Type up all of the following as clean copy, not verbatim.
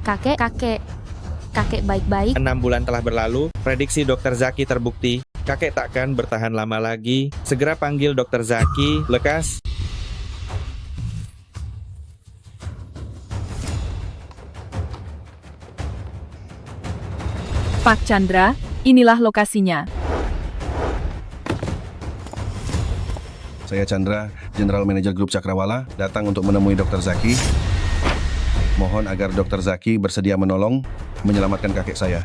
Kakek baik-baik. 6 bulan telah berlalu, prediksi Dokter Zaki terbukti. Kakek takkan bertahan lama lagi. Segera panggil Dokter Zaki, lekas. Pak Chandra, inilah lokasinya. Saya Chandra, General Manager Grup Cakrawala, datang untuk menemui Dr. Zaki. Mohon agar Dr. Zaki bersedia menolong, menyelamatkan kakek saya.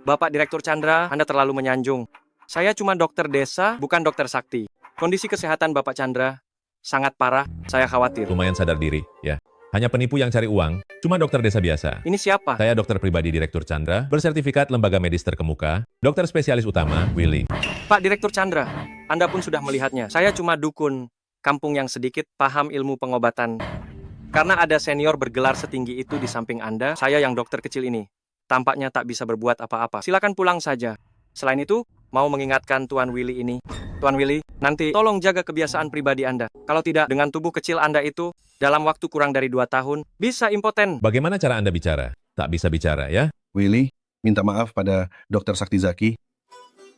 Bapak Direktur Chandra, Anda terlalu menyanjung. Saya cuma dokter desa, bukan dokter sakti. Kondisi kesehatan Bapak Chandra sangat parah, saya khawatir. Lumayan sadar diri, ya. Hanya penipu yang cari uang, cuma dokter desa biasa. Ini siapa? Saya dokter pribadi Direktur Chandra, bersertifikat lembaga medis terkemuka, dokter spesialis utama, Willy. Pak Direktur Chandra, Anda pun sudah melihatnya. Saya cuma dukun, kampung yang sedikit paham ilmu pengobatan. Karena ada senior bergelar setinggi itu di samping Anda, saya yang dokter kecil ini tampaknya tak bisa berbuat apa-apa. Silakan pulang saja. Selain itu, mau mengingatkan Tuan Willy ini. Tuan Willy, nanti tolong jaga kebiasaan pribadi Anda. Kalau tidak, dengan tubuh kecil Anda itu, dalam waktu kurang dari 2 tahun, bisa impoten. Bagaimana cara Anda bicara? Tak bisa bicara, ya? Willy, minta maaf pada Dr. Sakti Zaki.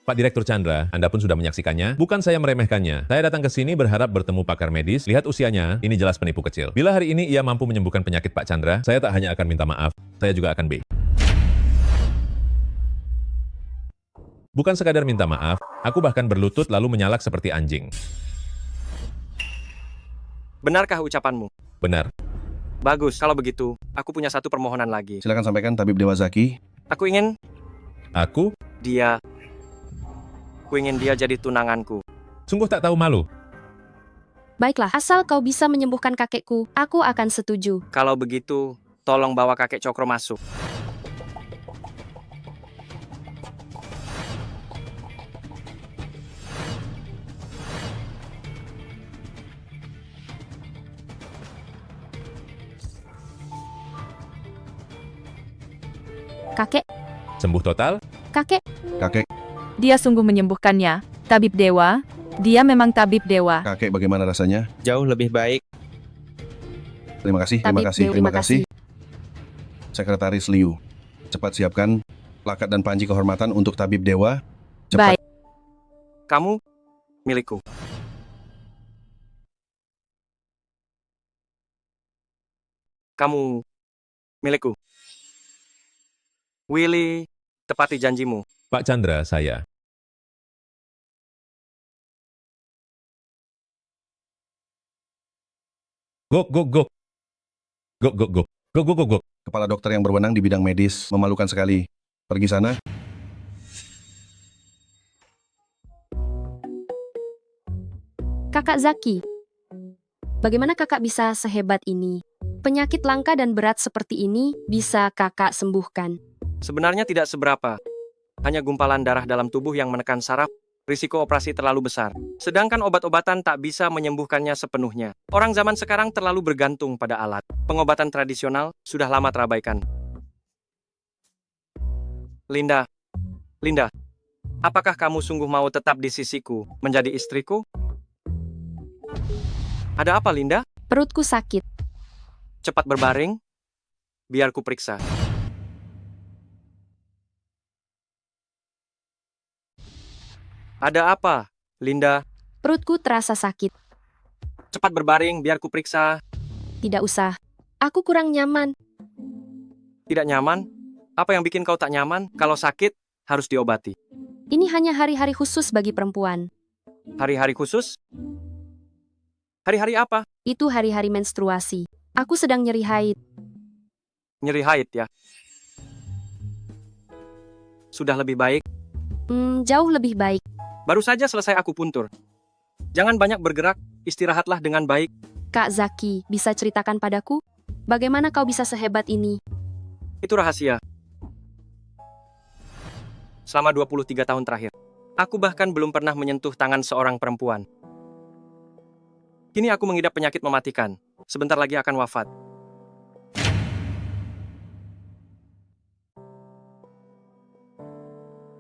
Pak Direktur Chandra, Anda pun sudah menyaksikannya. Bukan saya meremehkannya. Saya datang ke sini berharap bertemu pakar medis. Lihat usianya, ini jelas penipu kecil. Bila hari ini ia mampu menyembuhkan penyakit Pak Chandra, saya tak hanya akan minta maaf, saya juga akan Bukan sekadar minta maaf, aku bahkan berlutut lalu menyalak seperti anjing. Benarkah ucapanmu? Benar. Bagus, kalau begitu, aku punya satu permohonan lagi. Silakan sampaikan Tabib Dewa Zaki. Aku ingin Aku? dia jadi tunanganku. Sungguh tak tahu malu. Baiklah, asal kau bisa menyembuhkan kakekku, aku akan setuju. Kalau begitu, tolong bawa kakek Cokro masuk. Kakek, Sembuh total? kakek, Kakek, Dia sungguh menyembuhkannya. Tabib Dewa, dia memang tabib dewa. kakek bagaimana rasanya? Jauh lebih baik. Terima kasih, terima Tabib kasih, Dewa, terima terima kasih. Sekretaris Liu, cepat siapkan plakat dan panji kehormatan untuk Tabib Dewa. Cepat. Baik. Kamu milikku. Kamu milikku. Willy, tepati janjimu. Pak Chandra, saya. Gok, gok, gok. Gok, gok, gok. Gok, gok, gok, gok. Kepala dokter yang berwenang di bidang medis, memalukan sekali. Pergi sana. kakak Zaki. Bagaimana kakak bisa sehebat ini? Penyakit langka dan berat seperti ini bisa kakak sembuhkan. Sebenarnya tidak seberapa. Hanya gumpalan darah dalam tubuh yang menekan saraf. Risiko operasi terlalu besar. Sedangkan obat-obatan tak bisa menyembuhkannya sepenuhnya. Orang zaman sekarang terlalu bergantung pada alat. Pengobatan tradisional sudah lama terabaikan. Linda, apakah kamu sungguh mau tetap di sisiku, menjadi istriku? Ada apa, Linda? Perutku sakit. Cepat berbaring, biar ku periksa. Ada apa, Linda? Perutku terasa sakit. Cepat berbaring, biar ku periksa. Tidak usah. Aku kurang nyaman. Tidak nyaman? Apa yang bikin kau tak nyaman? Kalau sakit, harus diobati. Ini hanya hari-hari khusus bagi perempuan. Hari-hari khusus? Hari-hari apa? Itu hari-hari menstruasi. Aku sedang nyeri haid. Nyeri haid ya? Sudah lebih baik? Jauh lebih baik. Baru saja selesai akupuntur. Jangan banyak bergerak, istirahatlah dengan baik. Kak Zaki, bisa ceritakan padaku? Bagaimana kau bisa sehebat ini? Itu rahasia. Selama 23 tahun terakhir, aku bahkan belum pernah menyentuh tangan seorang perempuan. Kini aku mengidap penyakit mematikan. Sebentar lagi akan wafat.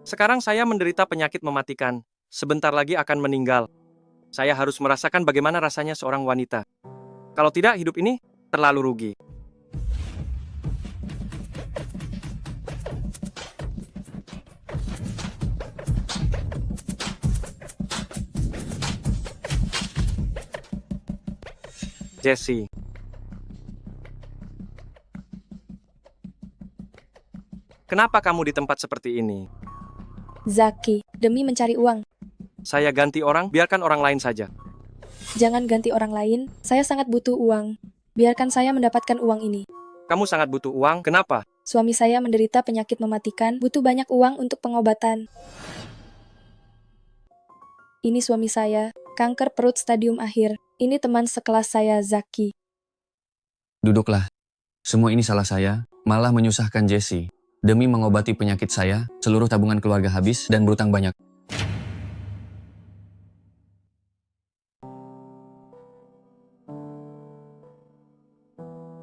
Sekarang saya menderita penyakit mematikan. Sebentar lagi akan meninggal. Saya harus merasakan bagaimana rasanya seorang wanita. Kalau tidak, hidup ini terlalu rugi. Jesse. Kenapa kamu di tempat seperti ini? Zaki, demi mencari uang. Saya ganti orang, biarkan orang lain saja. Jangan ganti orang lain, saya sangat butuh uang. Biarkan saya mendapatkan uang ini. Kamu sangat butuh uang, kenapa? Suami saya menderita penyakit mematikan, butuh banyak uang untuk pengobatan. Ini suami saya, kanker perut stadium akhir. Ini teman sekelas saya, Zaki. Duduklah. Semua ini salah saya, malah menyusahkan Jesse. Demi mengobati penyakit saya, seluruh tabungan keluarga habis dan berutang banyak.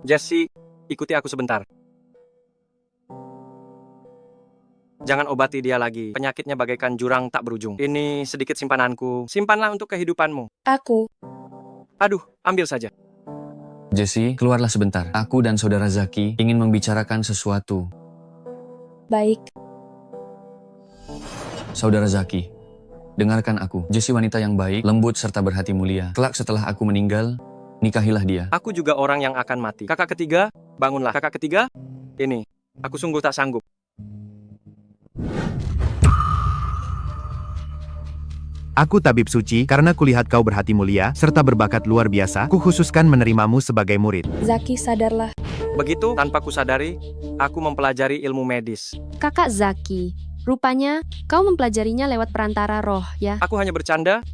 Jesse, ikuti aku sebentar. Jangan obati dia lagi. Penyakitnya bagaikan jurang tak berujung. Ini sedikit simpananku. Simpanlah untuk kehidupanmu. Aku, Aduh, ambil saja. Jesse, keluarlah sebentar. Aku dan saudara Zaki ingin membicarakan sesuatu. baik. Saudara Zaki, dengarkan aku. Jesse wanita yang baik, lembut serta berhati mulia. Kelak setelah aku meninggal, nikahilah dia. Aku juga orang yang akan mati. Kakak ketiga, bangunlah. Kakak ketiga, ini. Aku sungguh tak sanggup. Aku tabib suci, karena kulihat kau berhati mulia, serta berbakat luar biasa, kukhususkan menerimamu sebagai murid. Zaki, sadarlah. Begitu, tanpa kusadari, aku mempelajari ilmu medis. Kakak Zaki, rupanya kau mempelajarinya lewat perantara roh, ya? Aku hanya bercanda,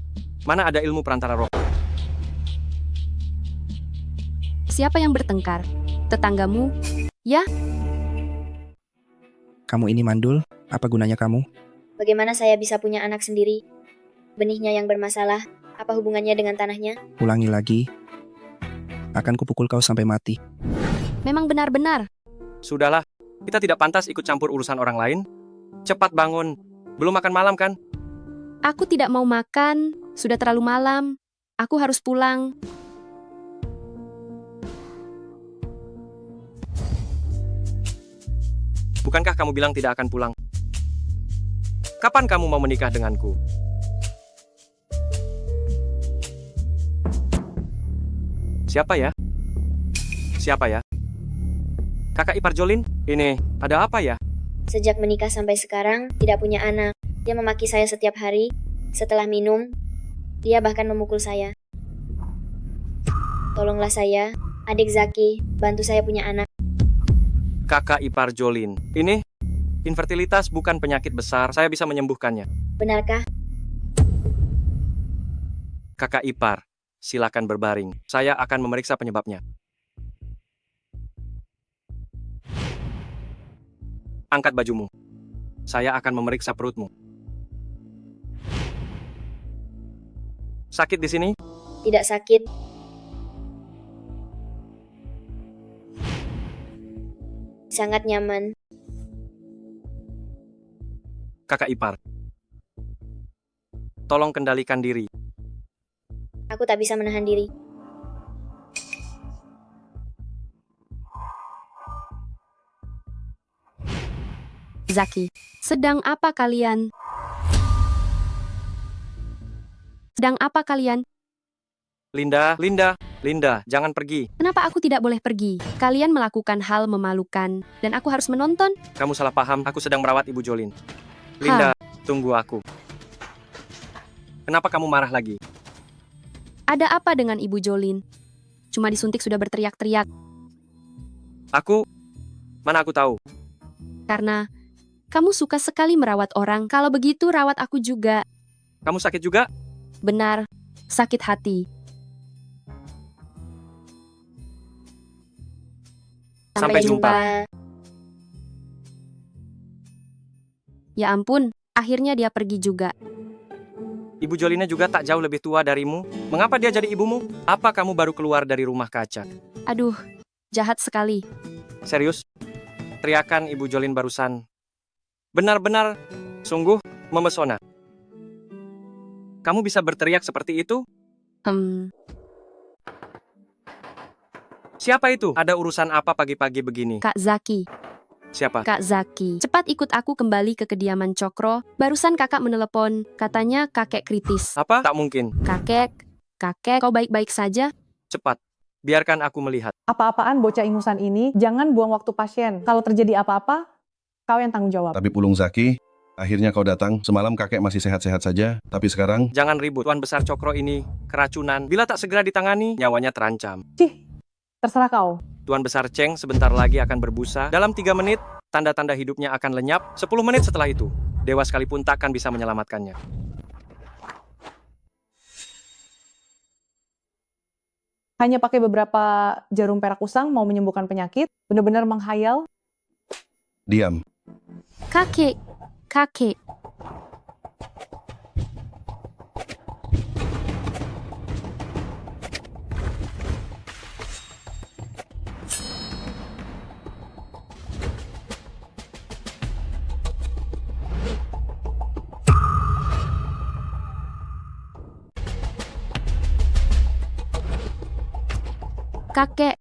mana ada ilmu perantara roh. Siapa yang bertengkar? Tetanggamu? Ya? Kamu ini mandul, apa gunanya kamu? Bagaimana saya bisa punya anak sendiri? Benihnya yang bermasalah, apa hubungannya dengan tanahnya? Ulangi lagi. Akan kupukul kau sampai mati. Memang benar-benar. Sudahlah, kita tidak pantas ikut campur urusan orang lain. Cepat bangun, belum makan malam kan? Aku tidak mau makan, sudah terlalu malam. Aku harus pulang. Bukankah kamu bilang tidak akan pulang? Kapan kamu mau menikah denganku? Siapa ya? Siapa ya? Kakak ipar Jolin? Ini, ada apa ya? Sejak menikah sampai sekarang, tidak punya anak. Dia memaki saya setiap hari. Setelah minum, dia bahkan memukul saya. Tolonglah saya, adik Zaki, bantu saya punya anak. Kakak ipar Jolin. Ini, infertilitas bukan penyakit besar, saya bisa menyembuhkannya. Benarkah? Kakak ipar, silakan berbaring. Saya akan memeriksa penyebabnya. Angkat bajumu. Saya akan memeriksa perutmu. Sakit di sini? Tidak sakit. Sangat nyaman. Kakak ipar, tolong kendalikan diri. Aku tak bisa menahan diri. Zaki, sedang apa kalian? Sedang apa kalian? Linda, jangan pergi. Kenapa aku tidak boleh pergi? Kalian melakukan hal memalukan, dan aku harus menonton? Kamu salah paham, aku sedang merawat Ibu Jolin. Linda, tunggu aku. Kenapa kamu marah lagi? Ada apa dengan Ibu Jolin? Cuma disuntik sudah berteriak-teriak. Mana aku tahu? Karena kamu suka sekali merawat orang. Kalau begitu, rawat aku juga. Kamu sakit juga? Benar, sakit hati. Sampai jumpa. Ya ampun, akhirnya dia pergi juga. Ibu Jolinnya juga tak jauh lebih tua darimu. Mengapa dia jadi ibumu? Apa kamu baru keluar dari rumah kaca? Aduh, jahat sekali. Serius? Teriakan Ibu Jolin barusan benar-benar Sungguh memesona. Kamu bisa berteriak seperti itu? Siapa itu? Ada urusan apa pagi-pagi begini? Kak Zaki. Siapa? Kak Zaki, cepat ikut aku kembali ke kediaman Cokro. Barusan kakak menelepon, katanya kakek kritis. Apa? Tak mungkin. Kakek, kau baik-baik saja? Cepat. Biarkan aku melihat. Apa-apaan bocah ingusan ini, jangan buang waktu pasien. Kalau terjadi apa-apa, kau yang tanggung jawab. Tabib Ulung Zaki, akhirnya kau datang. Semalam kakek masih sehat-sehat saja, tapi sekarang Jangan ribut. Tuan Besar Cokro ini keracunan. Bila tak segera ditangani, nyawanya terancam. Cih, terserah kau. Tuan Besar Cheng sebentar lagi akan berbusa. Dalam 3 menit, tanda-tanda hidupnya akan lenyap. 10 menit setelah itu, dewa sekalipun takkan bisa menyelamatkannya. Hanya pakai beberapa jarum perak usang mau menyembuhkan penyakit, benar-benar menghayal. diam. Kakek, kakek. Kakek.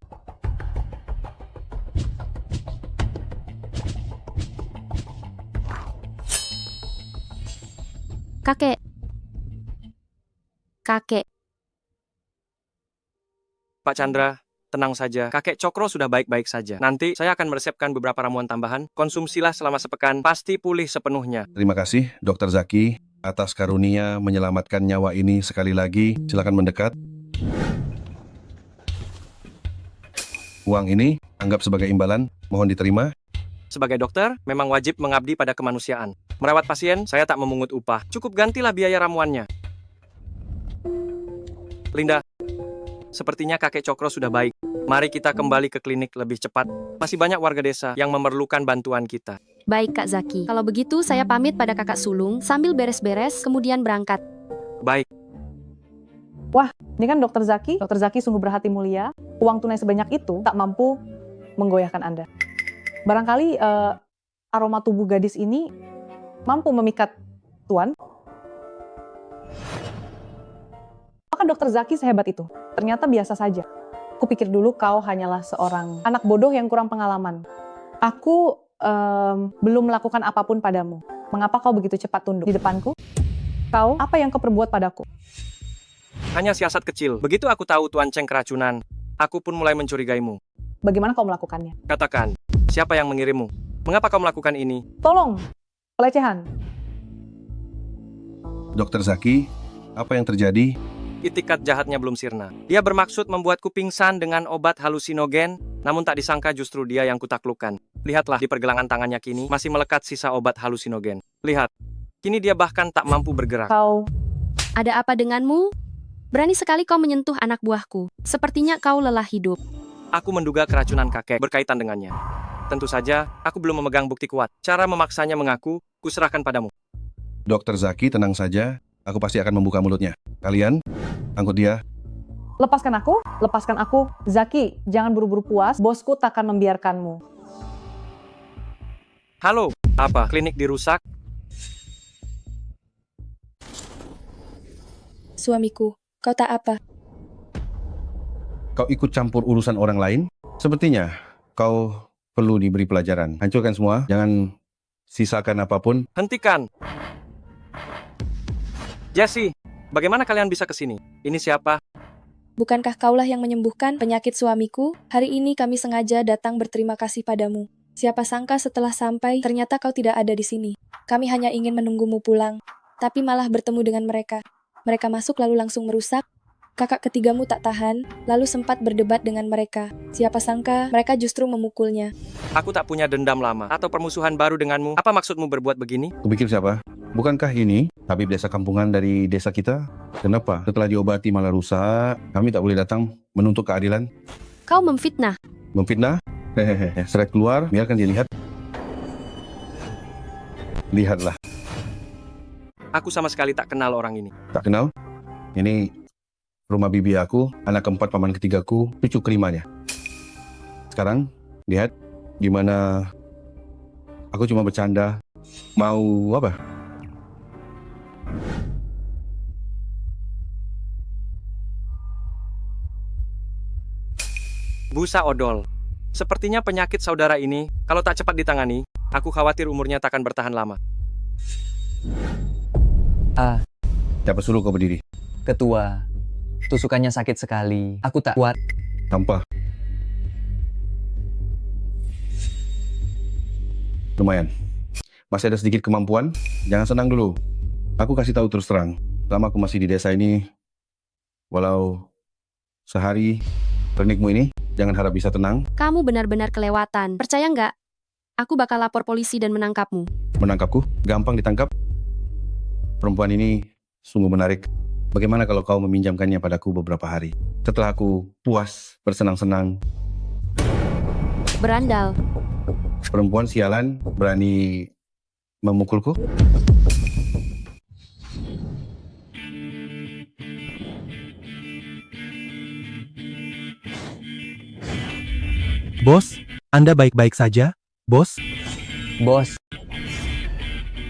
Kakek. Kakek. Pak Chandra, tenang saja. Kakek Cokro sudah baik-baik saja. Nanti saya akan meresepkan beberapa ramuan tambahan. Konsumsilah selama sepekan, pasti pulih sepenuhnya. Terima kasih, Dr. Zaki, atas karunia menyelamatkan nyawa ini sekali lagi. Silakan mendekat. Uang ini anggap sebagai imbalan, mohon diterima. Sebagai dokter, memang wajib mengabdi pada kemanusiaan. Merawat pasien, saya tak memungut upah. Cukup gantilah biaya ramuannya. Linda, sepertinya kakek Cokro sudah baik. Mari kita kembali ke klinik lebih cepat. Masih banyak warga desa yang memerlukan bantuan kita. Baik Kak Zaki. Kalau begitu saya pamit pada kakak sulung sambil beres-beres kemudian berangkat. Baik. Wah, ini kan Dokter Zaki. Dokter Zaki sungguh berhati mulia. Uang tunai sebanyak itu tak mampu menggoyahkan Anda. Barangkali aroma tubuh gadis ini mampu memikat Tuan. Apakah Dokter Zaki sehebat itu? Ternyata biasa saja. Kupikir dulu kau hanyalah seorang anak bodoh yang kurang pengalaman. Aku belum melakukan apapun padamu. Mengapa kau begitu cepat tunduk di depanku? Kau, apa yang kau perbuat padaku? Hanya siasat kecil. Begitu aku tahu Tuan Cheng keracunan, aku pun mulai mencurigaimu. Bagaimana kau melakukannya? Katakan, siapa yang mengirimmu? Mengapa kau melakukan ini? Tolong, pelecehan. Dr. Zaki, apa yang terjadi? Itikat jahatnya belum sirna. Dia bermaksud membuatku pingsan dengan obat halusinogen, namun tak disangka justru dia yang kutaklukkan. Lihatlah di pergelangan tangannya kini, masih melekat sisa obat halusinogen. Lihat, kini dia bahkan tak mampu bergerak. Kau, Ada apa denganmu? Berani sekali kau menyentuh anak buahku. Sepertinya kau lelah hidup. Aku menduga keracunan kakek berkaitan dengannya. Tentu saja, aku belum memegang bukti kuat. Cara memaksanya mengaku, kuserahkan padamu. Dr. Zaki, tenang saja. Aku pasti akan membuka mulutnya. Kalian, angkut dia. lepaskan aku, lepaskan aku. Zaki, jangan buru-buru puas, bosku takkan membiarkanmu. Halo, apa? Klinik dirusak? Suamiku, kau tak apa? Kau ikut campur urusan orang lain? Sepertinya kau perlu diberi pelajaran. Hancurkan semua, jangan sisakan apapun. Hentikan! Jesse, bagaimana kalian bisa ke sini? Ini siapa? Bukankah kaulah yang menyembuhkan penyakit suamiku? Hari ini kami sengaja datang berterima kasih padamu. Siapa sangka setelah sampai, ternyata kau tidak ada di sini. Kami hanya ingin menunggumu pulang, tapi malah bertemu dengan mereka. Mereka masuk lalu langsung merusak. Kakak ketigamu tak tahan, lalu sempat berdebat dengan mereka. Siapa sangka mereka justru memukulnya. Aku tak punya dendam lama atau permusuhan baru denganmu. Apa maksudmu berbuat begini? Kupikir siapa? Bukankah ini tabib desa kampungan dari desa kita? Kenapa setelah diobati malah rusak? Kami tak boleh datang menuntut keadilan. Kau memfitnah. Memfitnah? Hehehe, seret keluar, biarkan dia lihat. Lihatlah, Aku sama sekali tak kenal orang ini. tak kenal? Ini rumah bibi aku, anak keempat paman ketigaku, cucu kelimanya. Sekarang, lihat gimana aku cuma bercanda. Mau apa? Busa odol. Sepertinya penyakit saudara ini, kalau tak cepat ditangani, aku khawatir umurnya takkan bertahan lama. Siapa suruh kau berdiri? Ketua, tusukannya sakit sekali. Aku tak kuat. Sampah. Lumayan. Masih ada sedikit kemampuan, jangan senang dulu. Aku kasih tahu terus terang, selama aku masih di desa ini, walau sehari klinikmu ini, jangan harap bisa tenang. Kamu benar-benar kelewatan. Percaya nggak? Aku bakal lapor polisi dan menangkapmu. Menangkapku? Gampang ditangkap? Perempuan ini sungguh menarik. Bagaimana kalau kau meminjamkannya padaku beberapa hari? Setelah aku puas bersenang-senang, Berandal. perempuan sialan berani memukulku? Bos, Anda baik-baik saja? Bos? Bos,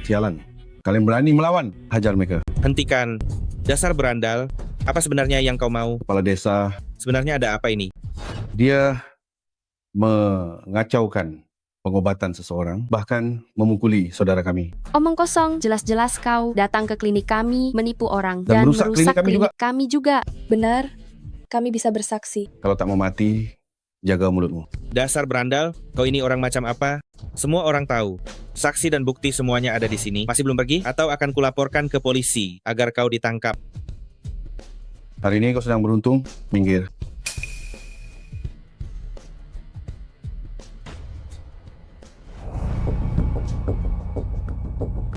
Sialan. Kalian berani melawan? Hajar mereka. Hentikan. Dasar berandal. Apa sebenarnya yang kau mau? Kepala desa, Sebenarnya ada apa ini? dia mengacaukan pengobatan seseorang, bahkan memukuli saudara kami. Omong kosong, jelas-jelas kau datang ke klinik kami, menipu orang, Dan dan merusak merusak klinik kami juga. Benar, kami bisa bersaksi. Kalau tak mau mati, jaga mulutmu. Dasar berandal, kau ini orang macam apa? Semua orang tahu. Saksi dan bukti semuanya ada di sini. Masih belum pergi? Atau akan kulaporkan ke polisi agar kau ditangkap? Hari ini kau sedang beruntung, minggir.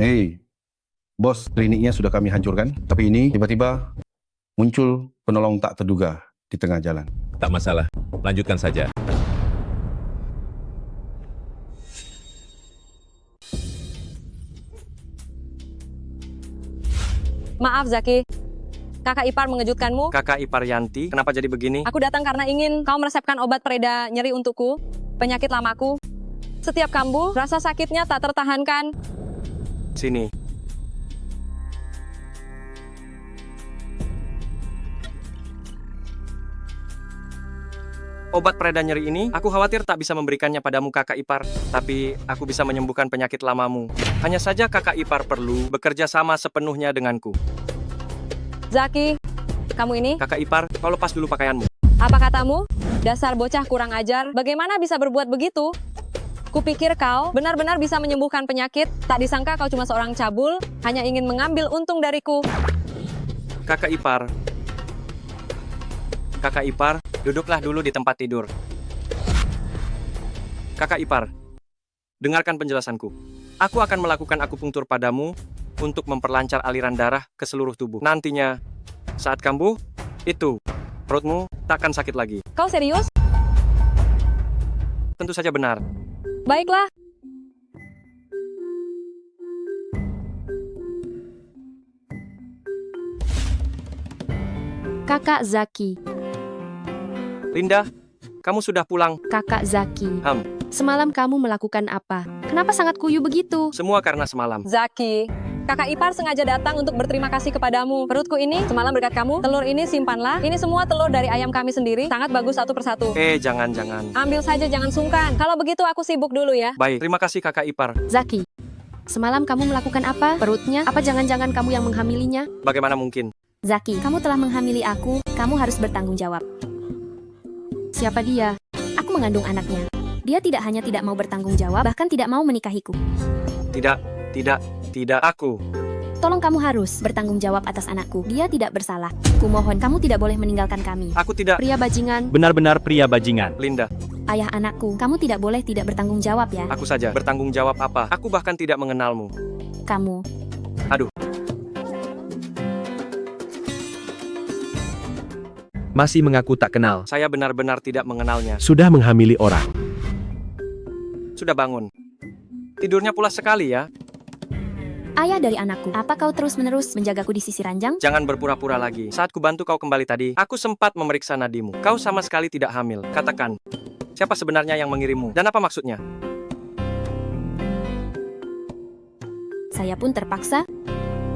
Hei, bos, kliniknya sudah kami hancurkan, tapi ini tiba-tiba muncul penolong tak terduga di tengah jalan. Tak masalah, lanjutkan saja. Maaf Zaki, kakak ipar mengejutkanmu. Kakak ipar Yanti, kenapa jadi begini? Aku datang karena ingin kau meresepkan obat pereda nyeri untukku, penyakit lamaku. Setiap kambuh, rasa sakitnya tak tertahankan. Sini. Obat pereda nyeri ini, aku khawatir tak bisa memberikannya padamu kakak ipar, tapi aku bisa menyembuhkan penyakit lamamu. Hanya saja kakak ipar perlu bekerja sama sepenuhnya denganku. Zaki, kamu ini? Kakak ipar, kau lepas dulu pakaianmu. Apa katamu? Dasar bocah kurang ajar, bagaimana bisa berbuat begitu? Kupikir kau benar-benar bisa menyembuhkan penyakit, tak disangka kau cuma seorang cabul, hanya ingin mengambil untung dariku. Kakak ipar. Kakak ipar, duduklah dulu di tempat tidur. Kakak ipar, dengarkan penjelasanku. Aku akan melakukan akupunktur padamu untuk memperlancar aliran darah ke seluruh tubuh. Nantinya, saat kambuh, itu, perutmu takkan sakit lagi. Kau serius? Tentu saja benar. Baiklah. Kakak Zaki. Linda, kamu sudah pulang. Kakak Zaki. Ham. Semalam kamu melakukan apa? Kenapa sangat kuyu begitu? Semua karena semalam. Zaki, kakak ipar sengaja datang untuk berterima kasih kepadamu. Perutku ini semalam berkat kamu. Telur ini simpanlah. Ini semua telur dari ayam kami sendiri. Sangat bagus satu persatu. Jangan. Ambil saja, jangan sungkan. Kalau begitu aku sibuk dulu ya. Baik, terima kasih kakak ipar. Zaki, semalam kamu melakukan apa? Perutnya? Apa jangan-jangan kamu yang menghamilinya? Bagaimana mungkin? Zaki, kamu telah menghamili aku, kamu harus bertanggung jawab. Siapa dia? Aku mengandung anaknya. Dia tidak hanya tidak mau bertanggung jawab, bahkan tidak mau menikahiku. Tidak, aku. Tolong kamu harus bertanggung jawab atas anakku. Dia tidak bersalah. Kumohon kamu tidak boleh meninggalkan kami. Aku tidak. Pria bajingan. Benar-benar pria bajingan. Linda. Ayah anakku, kamu tidak boleh tidak bertanggung jawab ya. Aku saja. Bertanggung jawab apa? Aku bahkan tidak mengenalmu. Kamu. Aduh. Masih mengaku tak kenal. Saya benar-benar tidak mengenalnya. Sudah menghamili orang. Sudah bangun. Tidurnya pulas sekali ya. Ayah dari anakku, apa kau terus-menerus menjagaku di sisi ranjang? Jangan berpura-pura lagi. Saat kubantu kau kembali tadi, aku sempat memeriksa nadimu. Kau sama sekali tidak hamil. Katakan, siapa sebenarnya yang mengirimmu? Dan apa maksudnya? Saya pun terpaksa.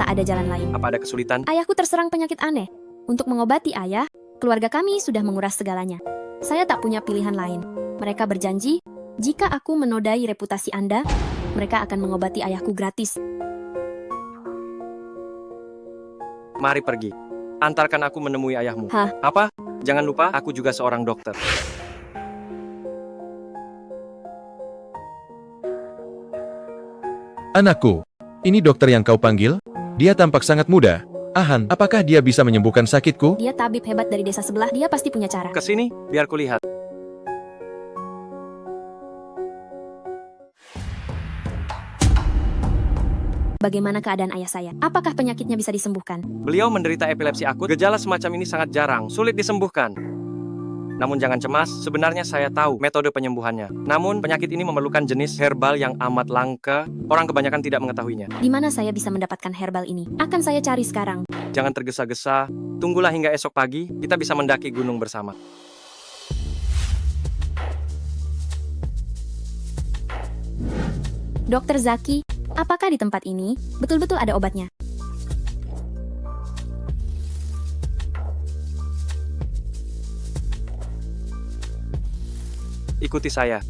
Tak ada jalan lain. Apa ada kesulitan? Ayahku terserang penyakit aneh. Untuk mengobati ayah, keluarga kami sudah menguras segalanya. Saya tak punya pilihan lain. Mereka berjanji, jika aku menodai reputasi Anda, mereka akan mengobati ayahku gratis. Mari pergi. Antarkan aku menemui ayahmu. Hah? Apa? Jangan lupa, aku juga seorang dokter. Anakku, ini dokter yang kau panggil? Dia tampak sangat muda. Ahan, apakah dia bisa menyembuhkan sakitku? Dia tabib hebat dari desa sebelah, dia pasti punya cara. Kesini, biar kulihat. Bagaimana keadaan ayah saya? Apakah penyakitnya bisa disembuhkan? Beliau menderita epilepsi akut. Gejala semacam ini sangat jarang, sulit disembuhkan. Namun jangan cemas, sebenarnya saya tahu metode penyembuhannya. Namun penyakit ini memerlukan jenis herbal yang amat langka. Orang kebanyakan tidak mengetahuinya. Di mana saya bisa mendapatkan herbal ini? Akan saya cari sekarang. Jangan tergesa-gesa, tunggulah hingga esok pagi, kita bisa mendaki gunung bersama. Dokter Zaki, apakah di tempat ini betul-betul ada obatnya? Ikuti saya.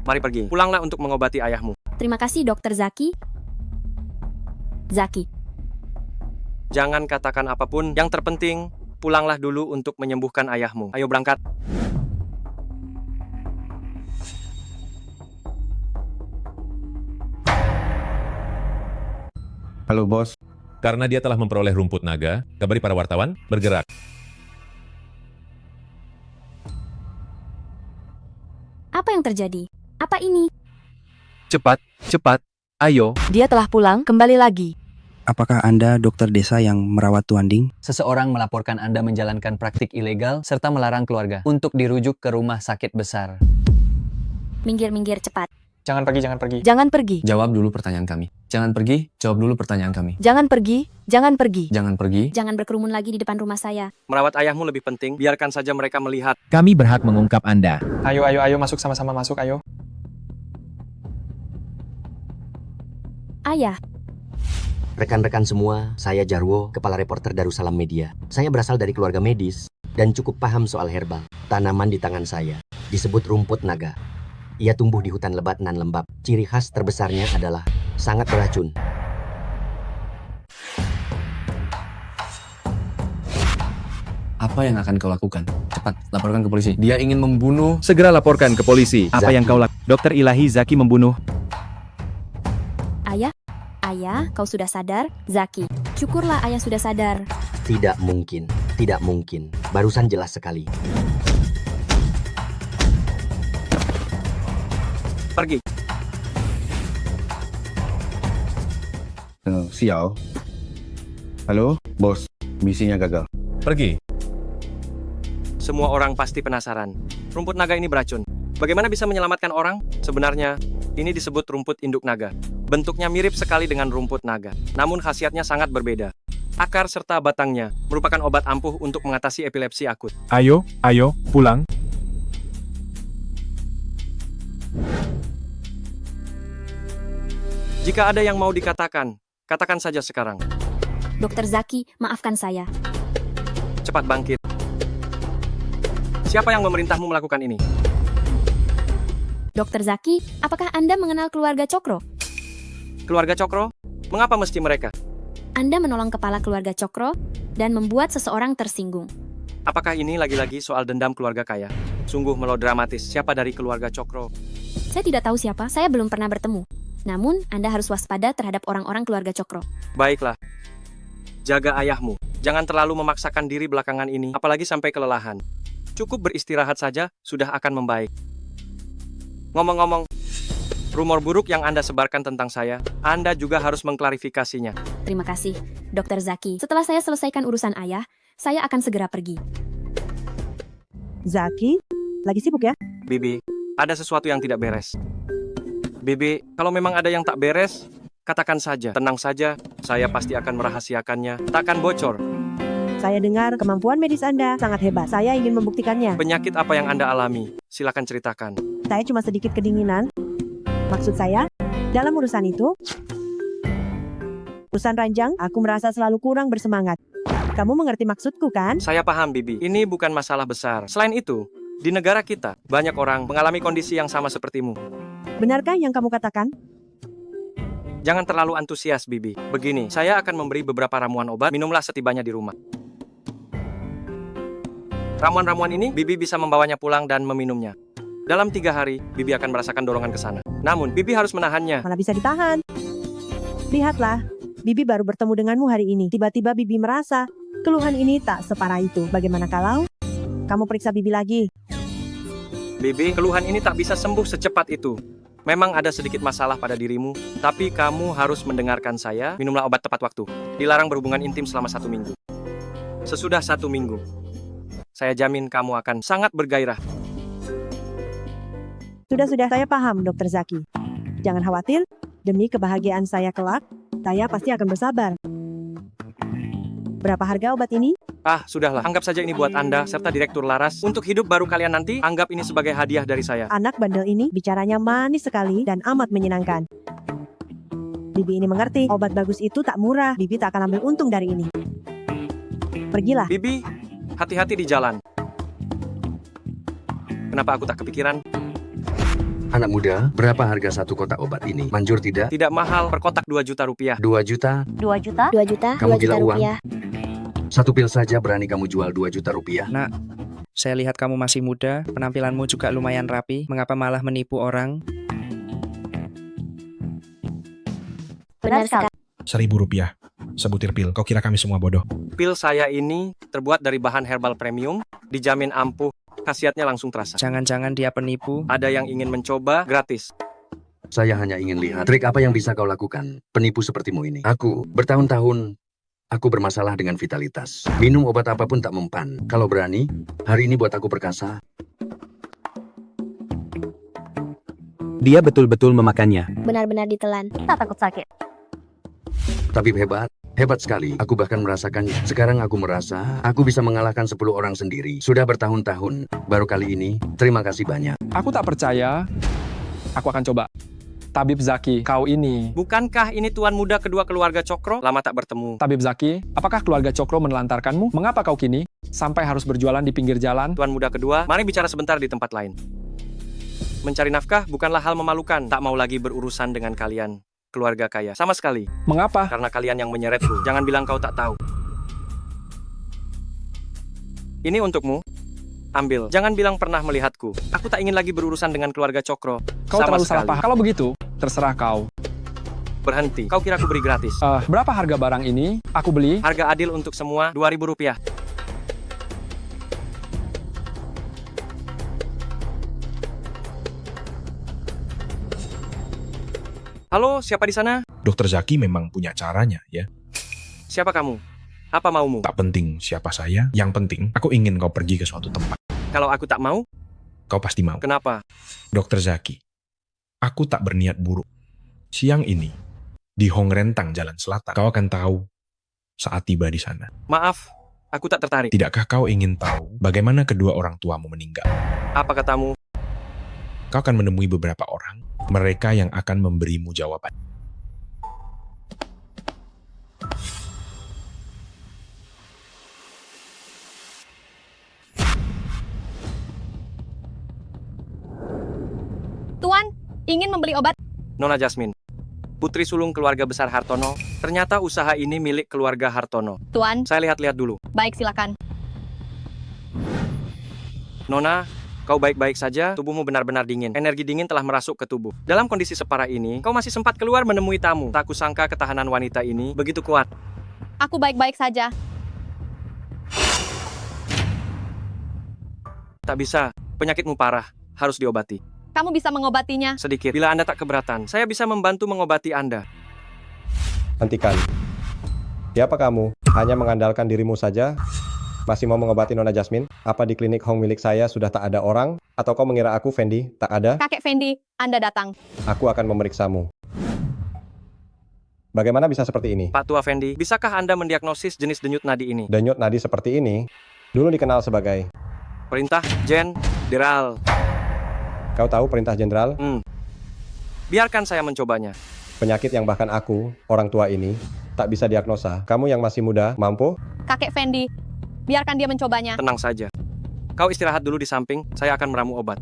Mari pergi. Pulanglah untuk mengobati ayahmu. Terima kasih, Dokter Zaki. Zaki, Jangan katakan apapun. Yang terpenting, pulanglah dulu untuk menyembuhkan ayahmu. Ayo berangkat. Halo bos, Karena dia telah memperoleh rumput naga, kabari para wartawan, bergerak. apa yang terjadi? Apa ini? Cepat, cepat, ayo. Dia telah pulang, kembali lagi. Apakah Anda dokter desa yang merawat Tuan Ding? Seseorang melaporkan Anda menjalankan praktik ilegal serta melarang keluarga untuk dirujuk ke rumah sakit besar. Minggir-minggir cepat. Jangan pergi, jangan pergi. Jangan pergi. Jawab dulu pertanyaan kami. Jangan pergi, jawab dulu pertanyaan kami. Jangan pergi, jangan pergi. Jangan pergi. Jangan berkerumun lagi di depan rumah saya. Merawat ayahmu lebih penting, biarkan saja mereka melihat. Kami berhak mengungkap Anda. Ayo, masuk sama-sama masuk, ayo. Ayah, Rekan-rekan semua, saya Jarwo, Kepala Reporter Darussalam Media. Saya berasal dari keluarga medis dan cukup paham soal herbal. Tanaman di tangan saya disebut rumput naga. Ia tumbuh di hutan lebat nan lembab. Ciri khas terbesarnya adalah sangat beracun. Apa yang akan kau lakukan? Cepat, laporkan ke polisi. Dia ingin membunuh. Segera laporkan ke polisi. Apa Zaki. yang kau lakukan? Dokter Ilahi Zaki membunuh. Ayah, kau sudah sadar? Zaki, syukurlah ayah sudah sadar. Tidak mungkin, tidak mungkin. Barusan jelas sekali. Pergi. Sial. Halo, bos. Misinya gagal. Pergi. Semua orang pasti penasaran. Rumput naga ini beracun. Bagaimana bisa menyelamatkan orang? Sebenarnya, ini disebut rumput induk naga. Bentuknya mirip sekali dengan rumput naga, namun khasiatnya sangat berbeda. Akar serta batangnya merupakan obat ampuh untuk mengatasi epilepsi akut. Ayo, pulang. Jika ada yang mau dikatakan, katakan saja sekarang. Dokter Zaki, maafkan saya. Cepat bangkit. Siapa yang memerintahmu melakukan ini? Dokter Zaki, apakah Anda mengenal keluarga Cokro? Keluarga Cokro? Mengapa mesti mereka? Anda menolong kepala keluarga Cokro dan membuat seseorang tersinggung. Apakah ini lagi-lagi soal dendam keluarga kaya? Sungguh melodramatis. Siapa dari keluarga Cokro? Saya tidak tahu siapa, saya belum pernah bertemu. Namun, Anda harus waspada terhadap orang-orang keluarga Cokro. Baiklah. Jaga ayahmu. Jangan terlalu memaksakan diri belakangan ini, apalagi sampai kelelahan. Cukup beristirahat saja, sudah akan membaik. Ngomong-ngomong, rumor buruk yang Anda sebarkan tentang saya, Anda juga harus mengklarifikasinya. Terima kasih, Dokter Zaki. Setelah saya selesaikan urusan ayah, saya akan segera pergi. Zaki, lagi sibuk ya? Bibi, ada sesuatu yang tidak beres. Bibi, kalau memang ada yang tak beres, katakan saja. Tenang saja, saya pasti akan merahasiakannya. Takkan bocor. Saya dengar kemampuan medis Anda sangat hebat. Saya ingin membuktikannya. Penyakit apa yang Anda alami? Silakan ceritakan. Saya cuma sedikit kedinginan. Maksud saya, dalam urusan itu, urusan ranjang, aku merasa selalu kurang bersemangat. Kamu mengerti maksudku kan? Saya paham, Bibi. Ini bukan masalah besar. Selain itu, di negara kita, banyak orang mengalami kondisi yang sama sepertimu. Benarkah yang kamu katakan? Jangan terlalu antusias, Bibi. Begini, saya akan memberi beberapa ramuan obat, minumlah setibanya di rumah. Ramuan-ramuan ini, Bibi bisa membawanya pulang dan meminumnya. Dalam 3 hari, Bibi akan merasakan dorongan ke sana. Namun, Bibi harus menahannya. Mana bisa ditahan? Lihatlah, Bibi baru bertemu denganmu hari ini. Tiba-tiba Bibi merasa, keluhan ini tak separah itu. Bagaimana kalau kamu periksa Bibi lagi? Bibi, keluhan ini tak bisa sembuh secepat itu. Memang ada sedikit masalah pada dirimu, tapi kamu harus mendengarkan saya. Minumlah obat tepat waktu. Dilarang berhubungan intim selama 1 minggu. Sesudah 1 minggu, saya jamin kamu akan sangat bergairah. Sudah, saya paham, Dokter Zaki. Jangan khawatir, demi kebahagiaan saya kelak, saya pasti akan bersabar. Berapa harga obat ini? Ah, sudahlah. Anggap saja ini buat Anda, serta Direktur Laras. Untuk hidup baru kalian nanti, anggap ini sebagai hadiah dari saya. Anak bandel ini bicaranya manis sekali dan amat menyenangkan. Bibi ini mengerti, obat bagus itu tak murah. Bibi tak akan ambil untung dari ini. Pergilah. Bibi, hati-hati di jalan. Kenapa aku tak kepikiran? Anak muda, berapa harga 1 kotak obat ini? Manjur tidak? Tidak mahal, per kotak 2 juta rupiah. 2 juta? 2 juta? 2 juta? Kamu 2 juta gila uang? rupiah. 1 pil saja berani kamu jual 2 juta rupiah. Nak, saya lihat kamu masih muda, penampilanmu juga lumayan rapi. Mengapa malah menipu orang? Benar sekali. 1.000 rupiah. Sebutir pil. Kau kira kami semua bodoh? Pil saya ini terbuat dari bahan herbal premium, dijamin ampuh, khasiatnya langsung terasa. Jangan-jangan dia penipu? Ada yang ingin mencoba, gratis. Saya hanya ingin lihat trik apa yang bisa kau lakukan. Penipu sepertimu ini. Aku, bertahun-tahun, aku bermasalah dengan vitalitas. Minum obat apapun tak mempan. Kalau berani, hari ini buat aku perkasa. Dia betul-betul memakannya. Benar-benar ditelan. Tak takut sakit. Tabib hebat. Hebat sekali. Aku bahkan merasakannya. Sekarang aku merasa aku bisa mengalahkan 10 orang sendiri. Sudah bertahun-tahun. Baru kali ini, terima kasih banyak. Aku tak percaya. Aku akan coba. Tabib Zaki, kau ini. Bukankah ini tuan muda kedua keluarga Cokro? Lama tak bertemu. Tabib Zaki, apakah keluarga Cokro menelantarkanmu? Mengapa kau kini sampai harus berjualan di pinggir jalan? Tuan muda kedua, mari bicara sebentar di tempat lain. Mencari nafkah bukanlah hal memalukan. Tak mau lagi berurusan dengan kalian. Keluarga kaya, sama sekali. Mengapa? Karena kalian yang menyeretku. Jangan bilang kau tak tahu. Ini untukmu. Ambil. Jangan bilang pernah melihatku. Aku tak ingin lagi berurusan dengan keluarga Cokro. Kau sama terlalu sekali. salah paham. Kalau begitu, terserah kau. Berhenti. Kau kira aku beri gratis? Berapa harga barang ini? Aku beli. Harga adil untuk semua, 2.000 rupiah. Halo, siapa di sana? Dokter Zaki memang punya caranya, ya. Siapa kamu? Apa maumu? Tak penting siapa saya, yang penting aku ingin kau pergi ke suatu tempat. Kalau aku tak mau? Kau pasti mau. Kenapa? Dokter Zaki, aku tak berniat buruk. Siang ini, di Hong Rentang Jalan Selatan, kau akan tahu saat tiba di sana. Maaf, aku tak tertarik. Tidakkah kau ingin tahu bagaimana kedua orang tuamu meninggal? Apa katamu? Kau akan menemui beberapa orang, mereka yang akan memberimu jawaban. Tuan, ingin membeli obat? Nona Jasmine, putri sulung keluarga besar Hartono. Ternyata usaha ini milik keluarga Hartono. Tuan. Saya lihat-lihat dulu. Baik, silakan. Nona, kau baik-baik saja, tubuhmu benar-benar dingin. Energi dingin telah merasuk ke tubuh. Dalam kondisi separah ini, kau masih sempat keluar menemui tamu. Tak kusangka ketahanan wanita ini begitu kuat. Aku baik-baik saja. Tak bisa, penyakitmu parah, harus diobati. Kamu bisa mengobatinya. Sedikit, bila Anda tak keberatan, saya bisa membantu mengobati Anda. Hentikan. Siapa kamu? Hanya mengandalkan dirimu saja? Masih mau mengobati Nona Jasmine? Apa di klinik Hong milik saya sudah tak ada orang? Atau kau mengira aku, Fendi, tak ada? Kakek Fendi, Anda datang. Aku akan memeriksamu. Bagaimana bisa seperti ini? Pak Tua Fendi, bisakah Anda mendiagnosis jenis denyut nadi ini? Denyut nadi seperti ini dulu dikenal sebagai Perintah Jenderal. Kau tahu perintah jenderal? Biarkan saya mencobanya. Penyakit yang bahkan aku, orang tua ini, tak bisa diagnosa. Kamu yang masih muda, mampu? Kakek Fendi, biarkan dia mencobanya. Tenang saja. Kau istirahat dulu di samping, saya akan meramu obat.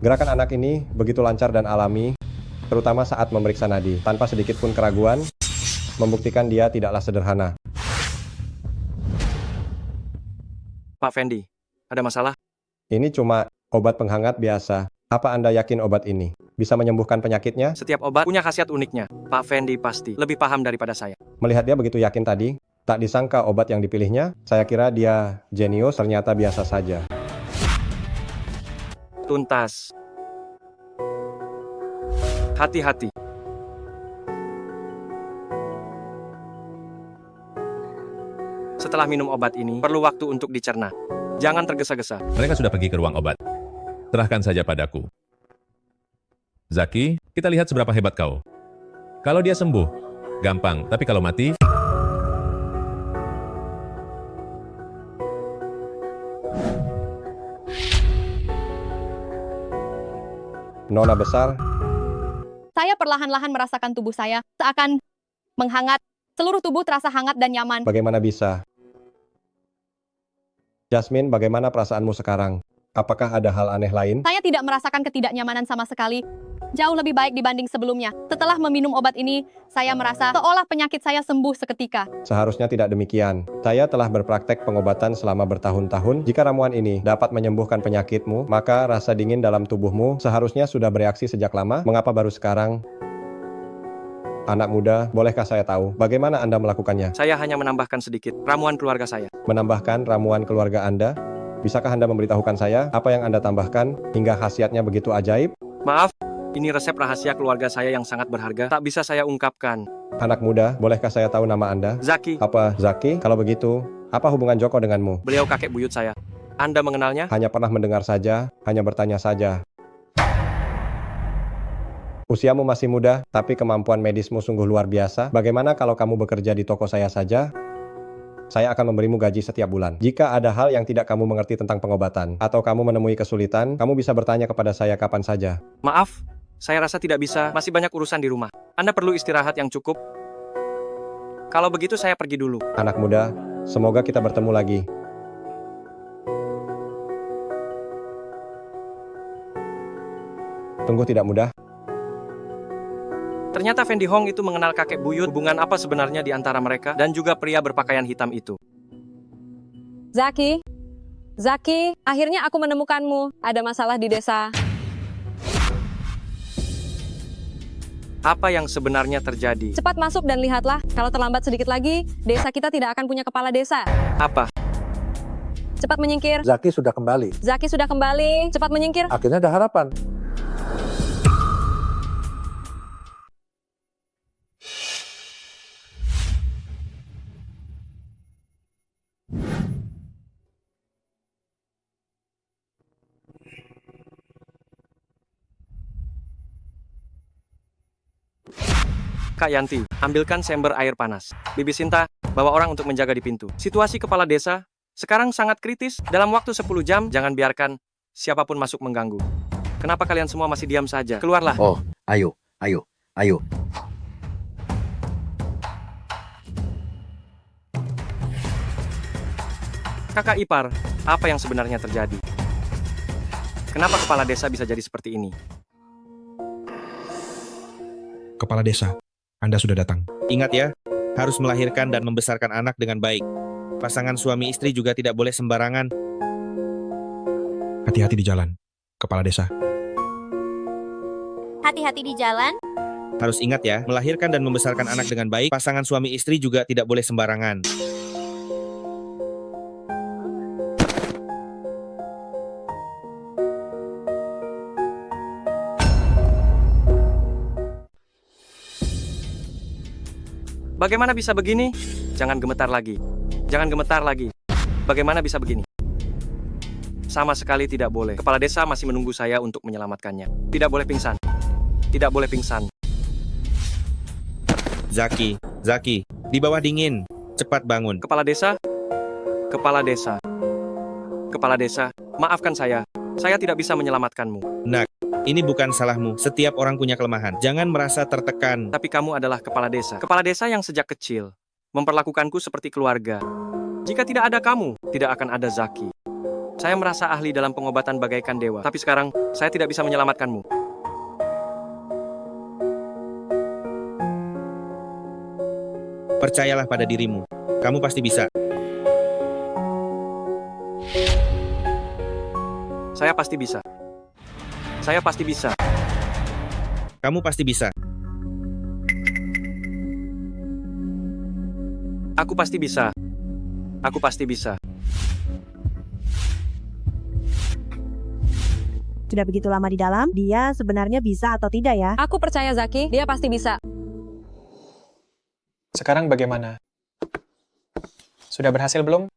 Gerakan anak ini begitu lancar dan alami, terutama saat memeriksa nadi, tanpa sedikit pun keraguan, membuktikan dia tidaklah sederhana. Pak Fendi, ada masalah? Ini cuma obat penghangat biasa. Apa Anda yakin obat ini bisa menyembuhkan penyakitnya? Setiap obat punya khasiat uniknya. Pak Fendi pasti lebih paham daripada saya. Melihat dia begitu yakin tadi, tak disangka obat yang dipilihnya, saya kira dia jenius, ternyata biasa saja. Tuntas. Hati-hati. Setelah minum obat ini, perlu waktu untuk dicerna. Jangan tergesa-gesa. Mereka sudah pergi ke ruang obat. Serahkan saja padaku. Zaki, kita lihat seberapa hebat kau. Kalau dia sembuh, gampang. Tapi kalau mati, Nona besar, Saya perlahan-lahan merasakan tubuh saya seakan menghangat. Seluruh tubuh terasa hangat dan nyaman. bagaimana bisa? Jasmine, bagaimana perasaanmu sekarang? Apakah ada hal aneh lain? Saya tidak merasakan ketidaknyamanan sama sekali. Jauh lebih baik dibanding sebelumnya. Setelah meminum obat ini, saya merasa seolah penyakit saya sembuh seketika. Seharusnya tidak demikian. Saya telah berpraktek pengobatan selama bertahun-tahun. Jika ramuan ini dapat menyembuhkan penyakitmu, maka rasa dingin dalam tubuhmu seharusnya sudah bereaksi sejak lama. Mengapa baru sekarang? Anak muda, bolehkah saya tahu bagaimana Anda melakukannya? Saya hanya menambahkan sedikit ramuan keluarga saya. Menambahkan ramuan keluarga Anda? Bisakah Anda memberitahukan saya apa yang Anda tambahkan hingga khasiatnya begitu ajaib? Maaf, ini resep rahasia keluarga saya yang sangat berharga. Tak bisa saya ungkapkan. Anak muda, bolehkah saya tahu nama Anda? Zaki. Apa Zaki? Kalau begitu, apa hubungan Joko denganmu? Beliau kakek buyut saya. Anda mengenalnya? Hanya pernah mendengar saja, hanya bertanya saja. Usiamu masih muda, tapi kemampuan medismu sungguh luar biasa. Bagaimana kalau kamu bekerja di toko saya saja? Saya akan memberimu gaji setiap bulan. Jika ada hal yang tidak kamu mengerti tentang pengobatan, atau kamu menemui kesulitan, kamu bisa bertanya kepada saya kapan saja. Maaf, saya rasa tidak bisa. Masih banyak urusan di rumah. Anda perlu istirahat yang cukup. Kalau begitu saya pergi dulu. Anak muda, semoga kita bertemu lagi. Tunggu, tidak mudah. Ternyata Fendi Hong itu mengenal kakek buyut. Hubungan apa sebenarnya di antara mereka dan juga pria berpakaian hitam itu? Zaki, Zaki, akhirnya aku menemukanmu. Ada masalah di desa. Apa yang sebenarnya terjadi? Cepat masuk dan lihatlah. Kalau terlambat sedikit lagi, desa kita tidak akan punya kepala desa. Apa? Cepat menyingkir. Zaki sudah kembali. Zaki sudah kembali. Cepat menyingkir. Akhirnya ada harapan. Kak Yanti, ambilkan sember air panas. Bibi Sinta, bawa orang untuk menjaga di pintu. Situasi kepala desa sekarang sangat kritis. Dalam waktu 10 jam, jangan biarkan siapapun masuk mengganggu. Kenapa kalian semua masih diam saja? Keluarlah. Oh, ayo, ayo, ayo. Kakak ipar, apa yang sebenarnya terjadi? Kenapa kepala desa bisa jadi seperti ini? Kepala desa, Anda sudah datang. Ingat ya, harus melahirkan dan membesarkan anak dengan baik. Pasangan suami istri juga tidak boleh sembarangan. Hati-hati di jalan, kepala desa. Hati-hati di jalan. Harus ingat ya, melahirkan dan membesarkan anak dengan baik, pasangan suami istri juga tidak boleh sembarangan. Bagaimana bisa begini? Jangan gemetar lagi. Jangan gemetar lagi. Bagaimana bisa begini? Sama sekali tidak boleh. Kepala desa masih menunggu saya untuk menyelamatkannya. Tidak boleh pingsan. Tidak boleh pingsan. Zaki, Zaki, di bawah dingin. Cepat bangun. Kepala desa. Kepala desa. Kepala desa, maafkan saya. Saya tidak bisa menyelamatkanmu. Nak, ini bukan salahmu. Setiap orang punya kelemahan. Jangan merasa tertekan. Tapi kamu adalah kepala desa. Kepala desa yang sejak kecil memperlakukanku seperti keluarga. Jika tidak ada kamu, tidak akan ada Zaki. Saya merasa ahli dalam pengobatan bagaikan dewa. Tapi sekarang, saya tidak bisa menyelamatkanmu. Percayalah pada dirimu. Kamu pasti bisa. Saya pasti bisa. Saya pasti bisa. Kamu pasti bisa. Aku pasti bisa. Aku pasti bisa. Sudah begitu lama di dalam, dia sebenarnya bisa atau tidak ya? Aku percaya Zaki, dia pasti bisa. Sekarang bagaimana? Sudah berhasil belum?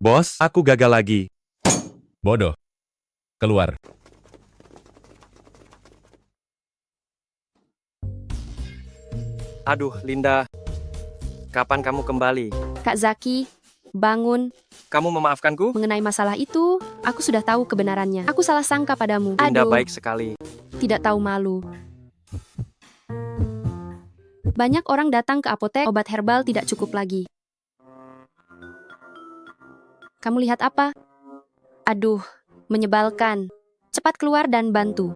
Bos, aku gagal lagi. Bodoh. Keluar. Aduh, Linda. Kapan kamu kembali? Kak Zaki, bangun. Kamu memaafkanku? Mengenai masalah itu, aku sudah tahu kebenarannya. Aku salah sangka padamu. Linda Aduh, baik sekali. tidak tahu malu. Banyak orang datang ke apotek, obat herbal tidak cukup lagi. Kamu lihat apa? Aduh, menyebalkan. Cepat keluar dan bantu.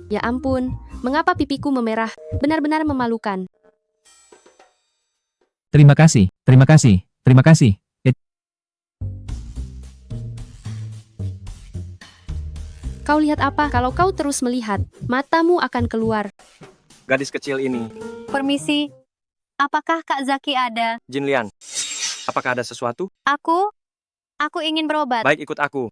Ya ampun, mengapa pipiku memerah? Benar-benar memalukan. Terima kasih, terima kasih, terima kasih. Kau lihat apa? Kalau kau terus melihat, matamu akan keluar. Gadis kecil ini, Permisi, apakah Kak Zaki ada? Jin Lian. Apakah ada sesuatu? Aku ingin berobat. Baik, ikut aku.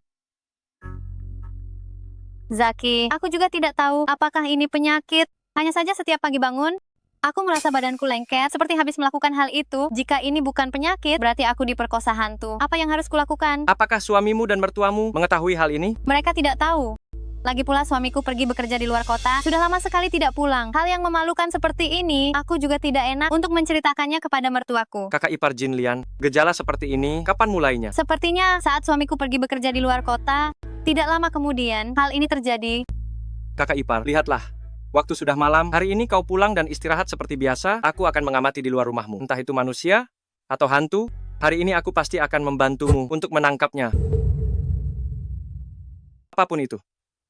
Zaki, aku juga tidak tahu apakah ini penyakit. Hanya saja setiap pagi bangun, aku merasa badanku lengket, seperti habis melakukan hal itu. Jika ini bukan penyakit, berarti aku diperkosa hantu. Apa yang harus kulakukan? Apakah suamimu dan mertuamu mengetahui hal ini? Mereka tidak tahu. Lagi pula suamiku pergi bekerja di luar kota, sudah lama sekali tidak pulang. Hal yang memalukan seperti ini, aku juga tidak enak untuk menceritakannya kepada mertuaku. Kakak ipar Jin Lian, gejala seperti ini, kapan mulainya? Sepertinya saat suamiku pergi bekerja di luar kota, tidak lama kemudian, hal ini terjadi. Kakak ipar, lihatlah. Waktu sudah malam, hari ini kau pulang dan istirahat seperti biasa, aku akan mengamati di luar rumahmu. Entah itu manusia atau hantu, hari ini aku pasti akan membantumu untuk menangkapnya. Apapun itu,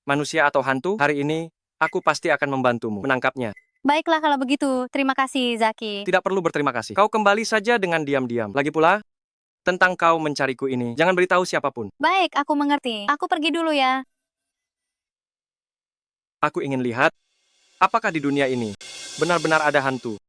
manusia atau hantu, hari ini aku pasti akan membantumu menangkapnya. Baiklah kalau begitu, terima kasih Zaki. Tidak perlu berterima kasih. Kau kembali saja dengan diam-diam. Lagi pula, tentang kau mencariku ini, jangan beritahu siapapun. Baik, aku mengerti. Aku pergi dulu ya. Aku ingin lihat, apakah di dunia ini benar-benar ada hantu?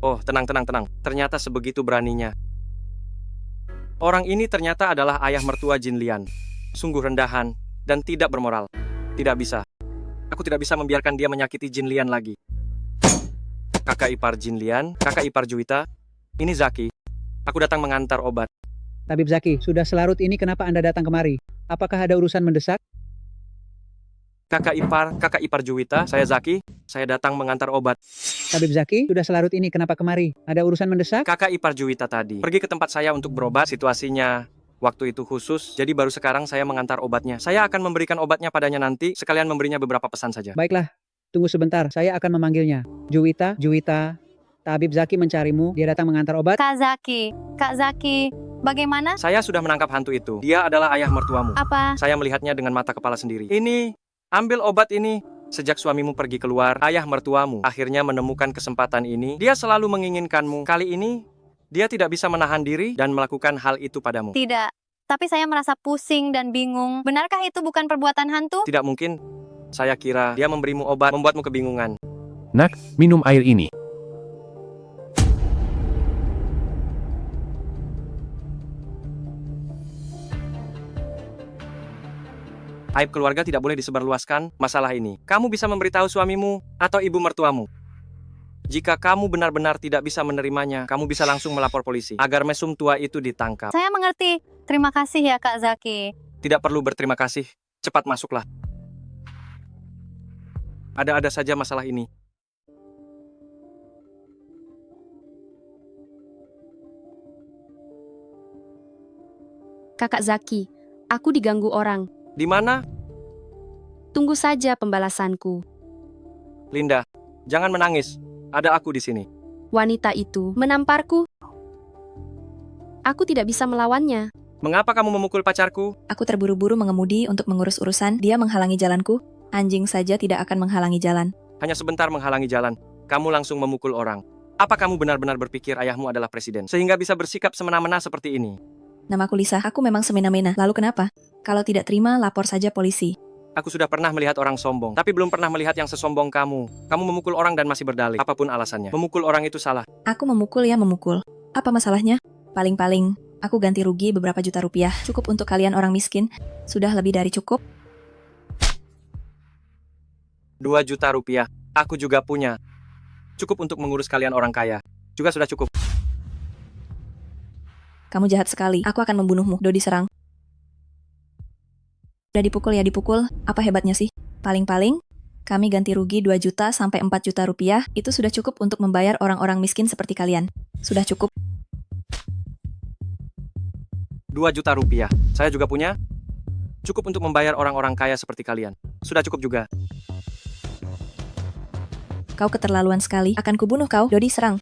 Oh, tenang. Ternyata sebegitu beraninya. Orang ini ternyata adalah ayah mertua Jin Lian. Sungguh rendahan dan tidak bermoral. Tidak bisa. Aku tidak bisa membiarkan dia menyakiti Jin Lian lagi. Kakak ipar Jin Lian, kakak ipar Juwita. Ini Zaki. Aku datang mengantar obat. Tabib Zaki, sudah selarut ini kenapa Anda datang kemari? Apakah ada urusan mendesak? Kakak ipar Juwita, saya Zaki. Saya datang mengantar obat. Tabib Zaki, sudah selarut ini kenapa kemari? Ada urusan mendesak? Kakak ipar Juwita tadi pergi ke tempat saya untuk berobat. Situasinya waktu itu khusus, jadi baru sekarang saya mengantar obatnya. Saya akan memberikan obatnya padanya nanti, sekalian memberinya beberapa pesan saja. Baiklah, tunggu sebentar, saya akan memanggilnya. Juwita, Tabib Zaki mencarimu, dia datang mengantar obat. Kak Zaki, bagaimana? Saya sudah menangkap hantu itu. Dia adalah ayah mertuamu. Apa? Saya melihatnya dengan mata kepala sendiri. Ini, ambil obat ini. Sejak suamimu pergi keluar, ayah mertuamu akhirnya menemukan kesempatan ini. Dia selalu menginginkanmu. Kali ini, dia tidak bisa menahan diri dan melakukan hal itu padamu. Tidak, tapi saya merasa pusing dan bingung. Benarkah itu bukan perbuatan hantu? Tidak mungkin. Saya kira dia memberimu obat, membuatmu kebingungan. Nak, minum air ini. Aib keluarga tidak boleh disebarluaskan masalah ini. Kamu bisa memberitahu suamimu atau ibu mertuamu. Jika kamu benar-benar tidak bisa menerimanya, kamu bisa langsung melapor polisi agar mesum tua itu ditangkap. Saya mengerti. Terima kasih ya Kak Zaki. Tidak perlu berterima kasih. Cepat masuklah. Ada-ada saja masalah ini. Kakak Zaki, aku diganggu orang. Di mana? Tunggu saja pembalasanku. Linda, jangan menangis. Ada aku di sini. Wanita itu menamparku. Aku tidak bisa melawannya. Mengapa kamu memukul pacarku? Aku terburu-buru mengemudi untuk mengurus urusan, dia menghalangi jalanku. Anjing saja tidak akan menghalangi jalan. Hanya sebentar menghalangi jalan. Kamu langsung memukul orang. Apa kamu benar-benar berpikir ayahmu adalah presiden? Sehingga bisa bersikap semena-mena seperti ini? Namaku Lisa, aku memang semena-mena. Lalu kenapa? Kalau tidak terima, lapor saja polisi. Aku sudah pernah melihat orang sombong, tapi belum pernah melihat yang sesombong kamu. Kamu memukul orang dan masih berdalih, apapun alasannya. Memukul orang itu salah. Aku memukul ya memukul. Apa masalahnya? Paling-paling, aku ganti rugi beberapa juta rupiah. Cukup untuk kalian orang miskin. Sudah lebih dari cukup. 2 juta rupiah. Aku juga punya. Cukup untuk mengurus kalian orang kaya. Juga sudah cukup. Kamu jahat sekali. Aku akan membunuhmu. Dodi serang. Udah dipukul ya dipukul. Apa hebatnya sih? Paling-paling, kami ganti rugi 2 juta sampai 4 juta rupiah. Itu sudah cukup untuk membayar orang-orang miskin seperti kalian. Sudah cukup. 2 juta rupiah. Saya juga punya. Cukup untuk membayar orang-orang kaya seperti kalian. Sudah cukup juga. Kau keterlaluan sekali. Akan kubunuh kau. Dodi serang.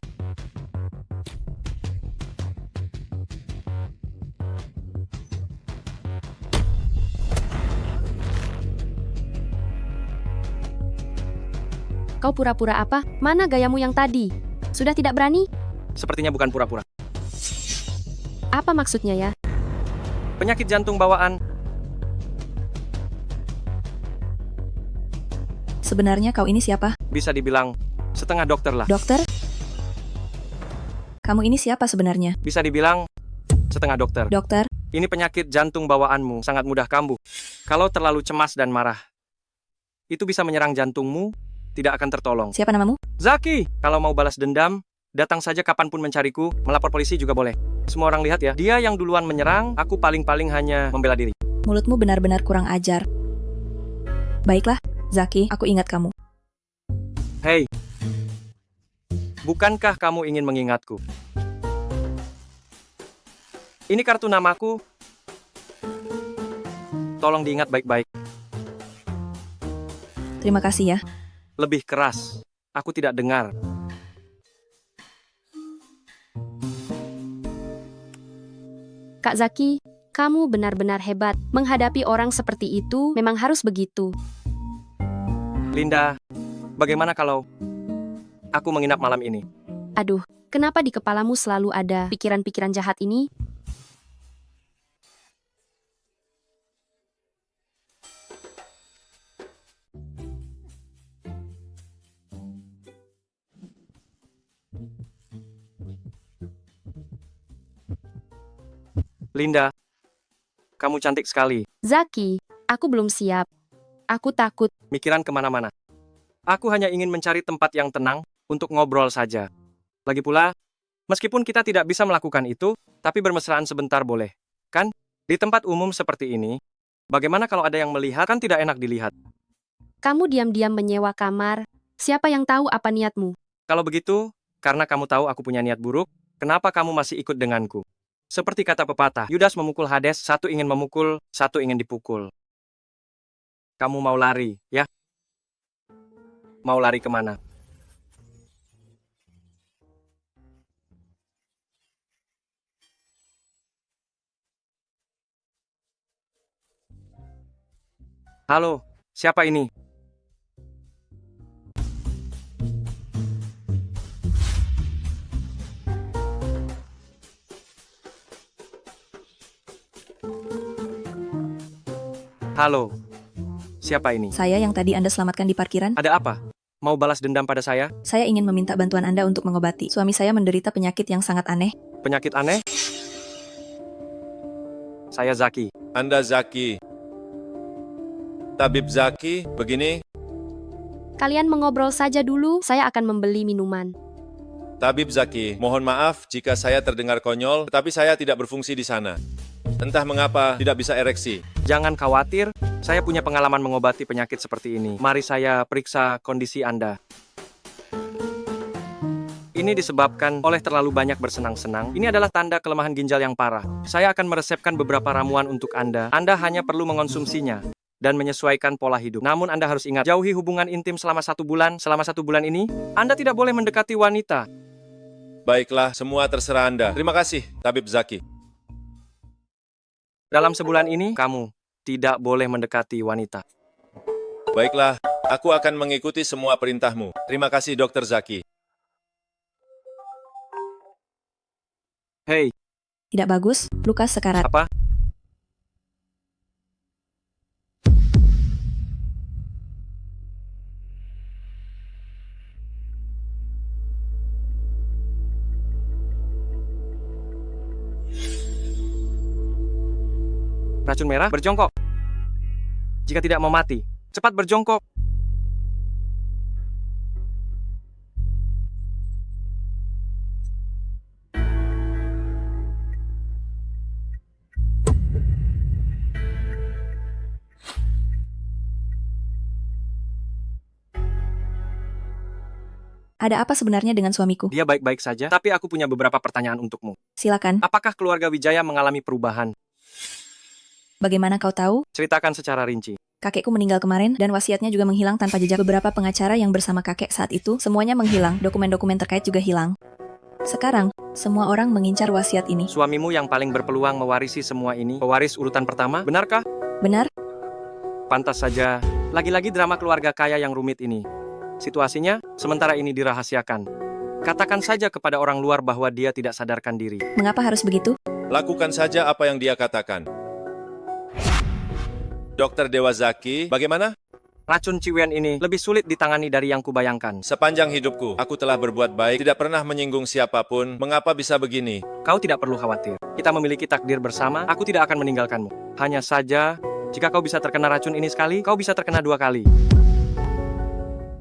Kau pura-pura apa? Mana gayamu yang tadi? Sudah tidak berani? Sepertinya bukan pura-pura. Apa maksudnya ya? Penyakit jantung bawaan. Sebenarnya kau ini siapa? Bisa dibilang setengah dokter lah. Dokter? Kamu ini siapa sebenarnya? Bisa dibilang setengah dokter. Dokter? Ini penyakit jantung bawaanmu sangat mudah kambuh. Kalau terlalu cemas dan marah, itu bisa menyerang jantungmu, tidak akan tertolong. Siapa namamu? Zaki! Kalau mau balas dendam, datang saja kapanpun mencariku, melapor polisi juga boleh. Semua orang lihat ya, dia yang duluan menyerang, aku paling-paling hanya membela diri. Mulutmu benar-benar kurang ajar. Baiklah, Zaki, aku ingat kamu. Hei, bukankah kamu ingin mengingatku? Ini kartu namaku. Tolong diingat baik-baik. Terima kasih ya. Lebih keras. Aku tidak dengar. Kak Zaki, kamu benar-benar hebat. Menghadapi orang seperti itu memang harus begitu. Linda, bagaimana kalau aku menginap malam ini? Aduh, kenapa di kepalamu selalu ada pikiran-pikiran jahat ini? Linda, kamu cantik sekali. Zaki, aku belum siap. Aku takut. Mikiran kemana-mana. Aku hanya ingin mencari tempat yang tenang untuk ngobrol saja. Lagi pula, meskipun kita tidak bisa melakukan itu, tapi bermesraan sebentar boleh. Kan? Di tempat umum seperti ini, bagaimana kalau ada yang melihat? Kan tidak enak dilihat. Kamu diam-diam menyewa kamar. Siapa yang tahu apa niatmu? Kalau begitu, karena kamu tahu aku punya niat buruk, kenapa kamu masih ikut denganku? Seperti kata pepatah, Yudas memukul Hades, satu ingin memukul, satu ingin dipukul. Kamu mau lari, ya? Mau lari kemana? Halo, siapa ini? Halo, siapa ini? Saya yang tadi Anda selamatkan di parkiran. Ada apa? Mau balas dendam pada saya? Saya ingin meminta bantuan Anda untuk mengobati. Suami saya menderita penyakit yang sangat aneh. Penyakit aneh? Saya Zaki. Anda Zaki. Tabib Zaki, begini. Kalian mengobrol saja dulu, saya akan membeli minuman. Tabib Zaki, mohon maaf jika saya terdengar konyol, tetapi saya tidak berfungsi di sana. Entah mengapa tidak bisa ereksi. Jangan khawatir, saya punya pengalaman mengobati penyakit seperti ini. Mari saya periksa kondisi Anda. Ini disebabkan oleh terlalu banyak bersenang-senang. Ini adalah tanda kelemahan ginjal yang parah. Saya akan meresepkan beberapa ramuan untuk Anda. Anda hanya perlu mengonsumsinya dan menyesuaikan pola hidup. Namun Anda harus ingat, jauhi hubungan intim selama 1 bulan. Selama 1 bulan ini, Anda tidak boleh mendekati wanita. Baiklah, semua terserah Anda. Terima kasih, Tabib Zaki. Dalam sebulan ini, kamu tidak boleh mendekati wanita. Baiklah, aku akan mengikuti semua perintahmu. Terima kasih, Dr. Zaki. Hei. Tidak bagus, Lukas sekarat. Apa? Racun merah, berjongkok. Jika tidak mau mati, cepat berjongkok. Ada apa sebenarnya dengan suamiku? Dia baik-baik saja, tapi aku punya beberapa pertanyaan untukmu. Silakan. Apakah keluarga Wijaya mengalami perubahan? Bagaimana kau tahu? Ceritakan secara rinci. Kakekku meninggal kemarin dan wasiatnya juga menghilang tanpa jejak. Beberapa pengacara yang bersama kakek saat itu, semuanya menghilang. Dokumen-dokumen terkait juga hilang. Sekarang, semua orang mengincar wasiat ini. Suamimu yang paling berpeluang mewarisi semua ini, pewaris urutan pertama, benarkah? Benar? Pantas saja, lagi-lagi drama keluarga kaya yang rumit ini. Situasinya, sementara ini dirahasiakan. Katakan saja kepada orang luar bahwa dia tidak sadarkan diri. Mengapa harus begitu? Lakukan saja apa yang dia katakan. Dr. Dewa Zaki, bagaimana? Racun Ciwen ini lebih sulit ditangani dari yang kubayangkan. Sepanjang hidupku, aku telah berbuat baik, tidak pernah menyinggung siapapun. Mengapa bisa begini? Kau tidak perlu khawatir. Kita memiliki takdir bersama, aku tidak akan meninggalkanmu. Hanya saja, jika kau bisa terkena racun ini sekali, kau bisa terkena 2 kali.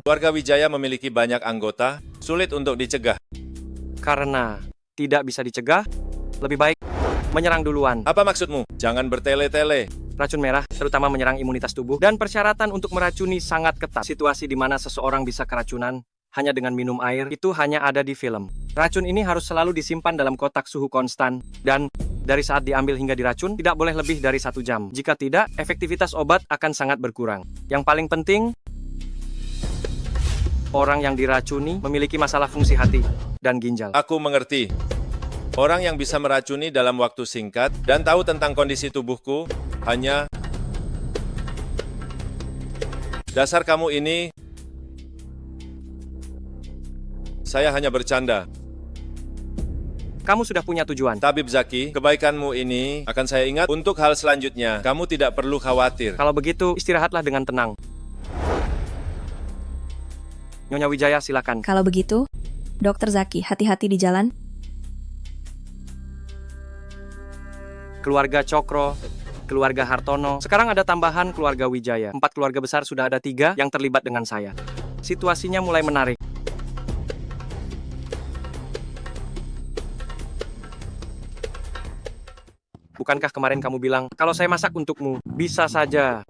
Keluarga Wijaya memiliki banyak anggota, sulit untuk dicegah. Karena tidak bisa dicegah, lebih baik menyerang duluan. Apa maksudmu? Jangan bertele-tele. Racun merah, terutama menyerang imunitas tubuh, dan persyaratan untuk meracuni sangat ketat. Situasi di mana seseorang bisa keracunan hanya dengan minum air, itu hanya ada di film. Racun ini harus selalu disimpan dalam kotak suhu konstan, dan dari saat diambil hingga diracun, tidak boleh lebih dari 1 jam. Jika tidak, efektivitas obat akan sangat berkurang. Yang paling penting, orang yang diracuni memiliki masalah fungsi hati dan ginjal. Aku mengerti. Orang yang bisa meracuni dalam waktu singkat dan tahu tentang kondisi tubuhku hanya... Dasar kamu ini... Saya hanya bercanda. Kamu sudah punya tujuan. Tabib Zaki, kebaikanmu ini akan saya ingat untuk hal selanjutnya. Kamu tidak perlu khawatir. Kalau begitu, istirahatlah dengan tenang. Nyonya Wijaya, silakan. Kalau begitu, Dr. Zaki, hati-hati di jalan. Keluarga Cokro, keluarga Hartono. Sekarang ada tambahan keluarga Wijaya. 4 keluarga besar sudah ada 3 yang terlibat dengan saya. Situasinya mulai menarik. Bukankah kemarin kamu bilang, kalau saya masak untukmu, bisa saja.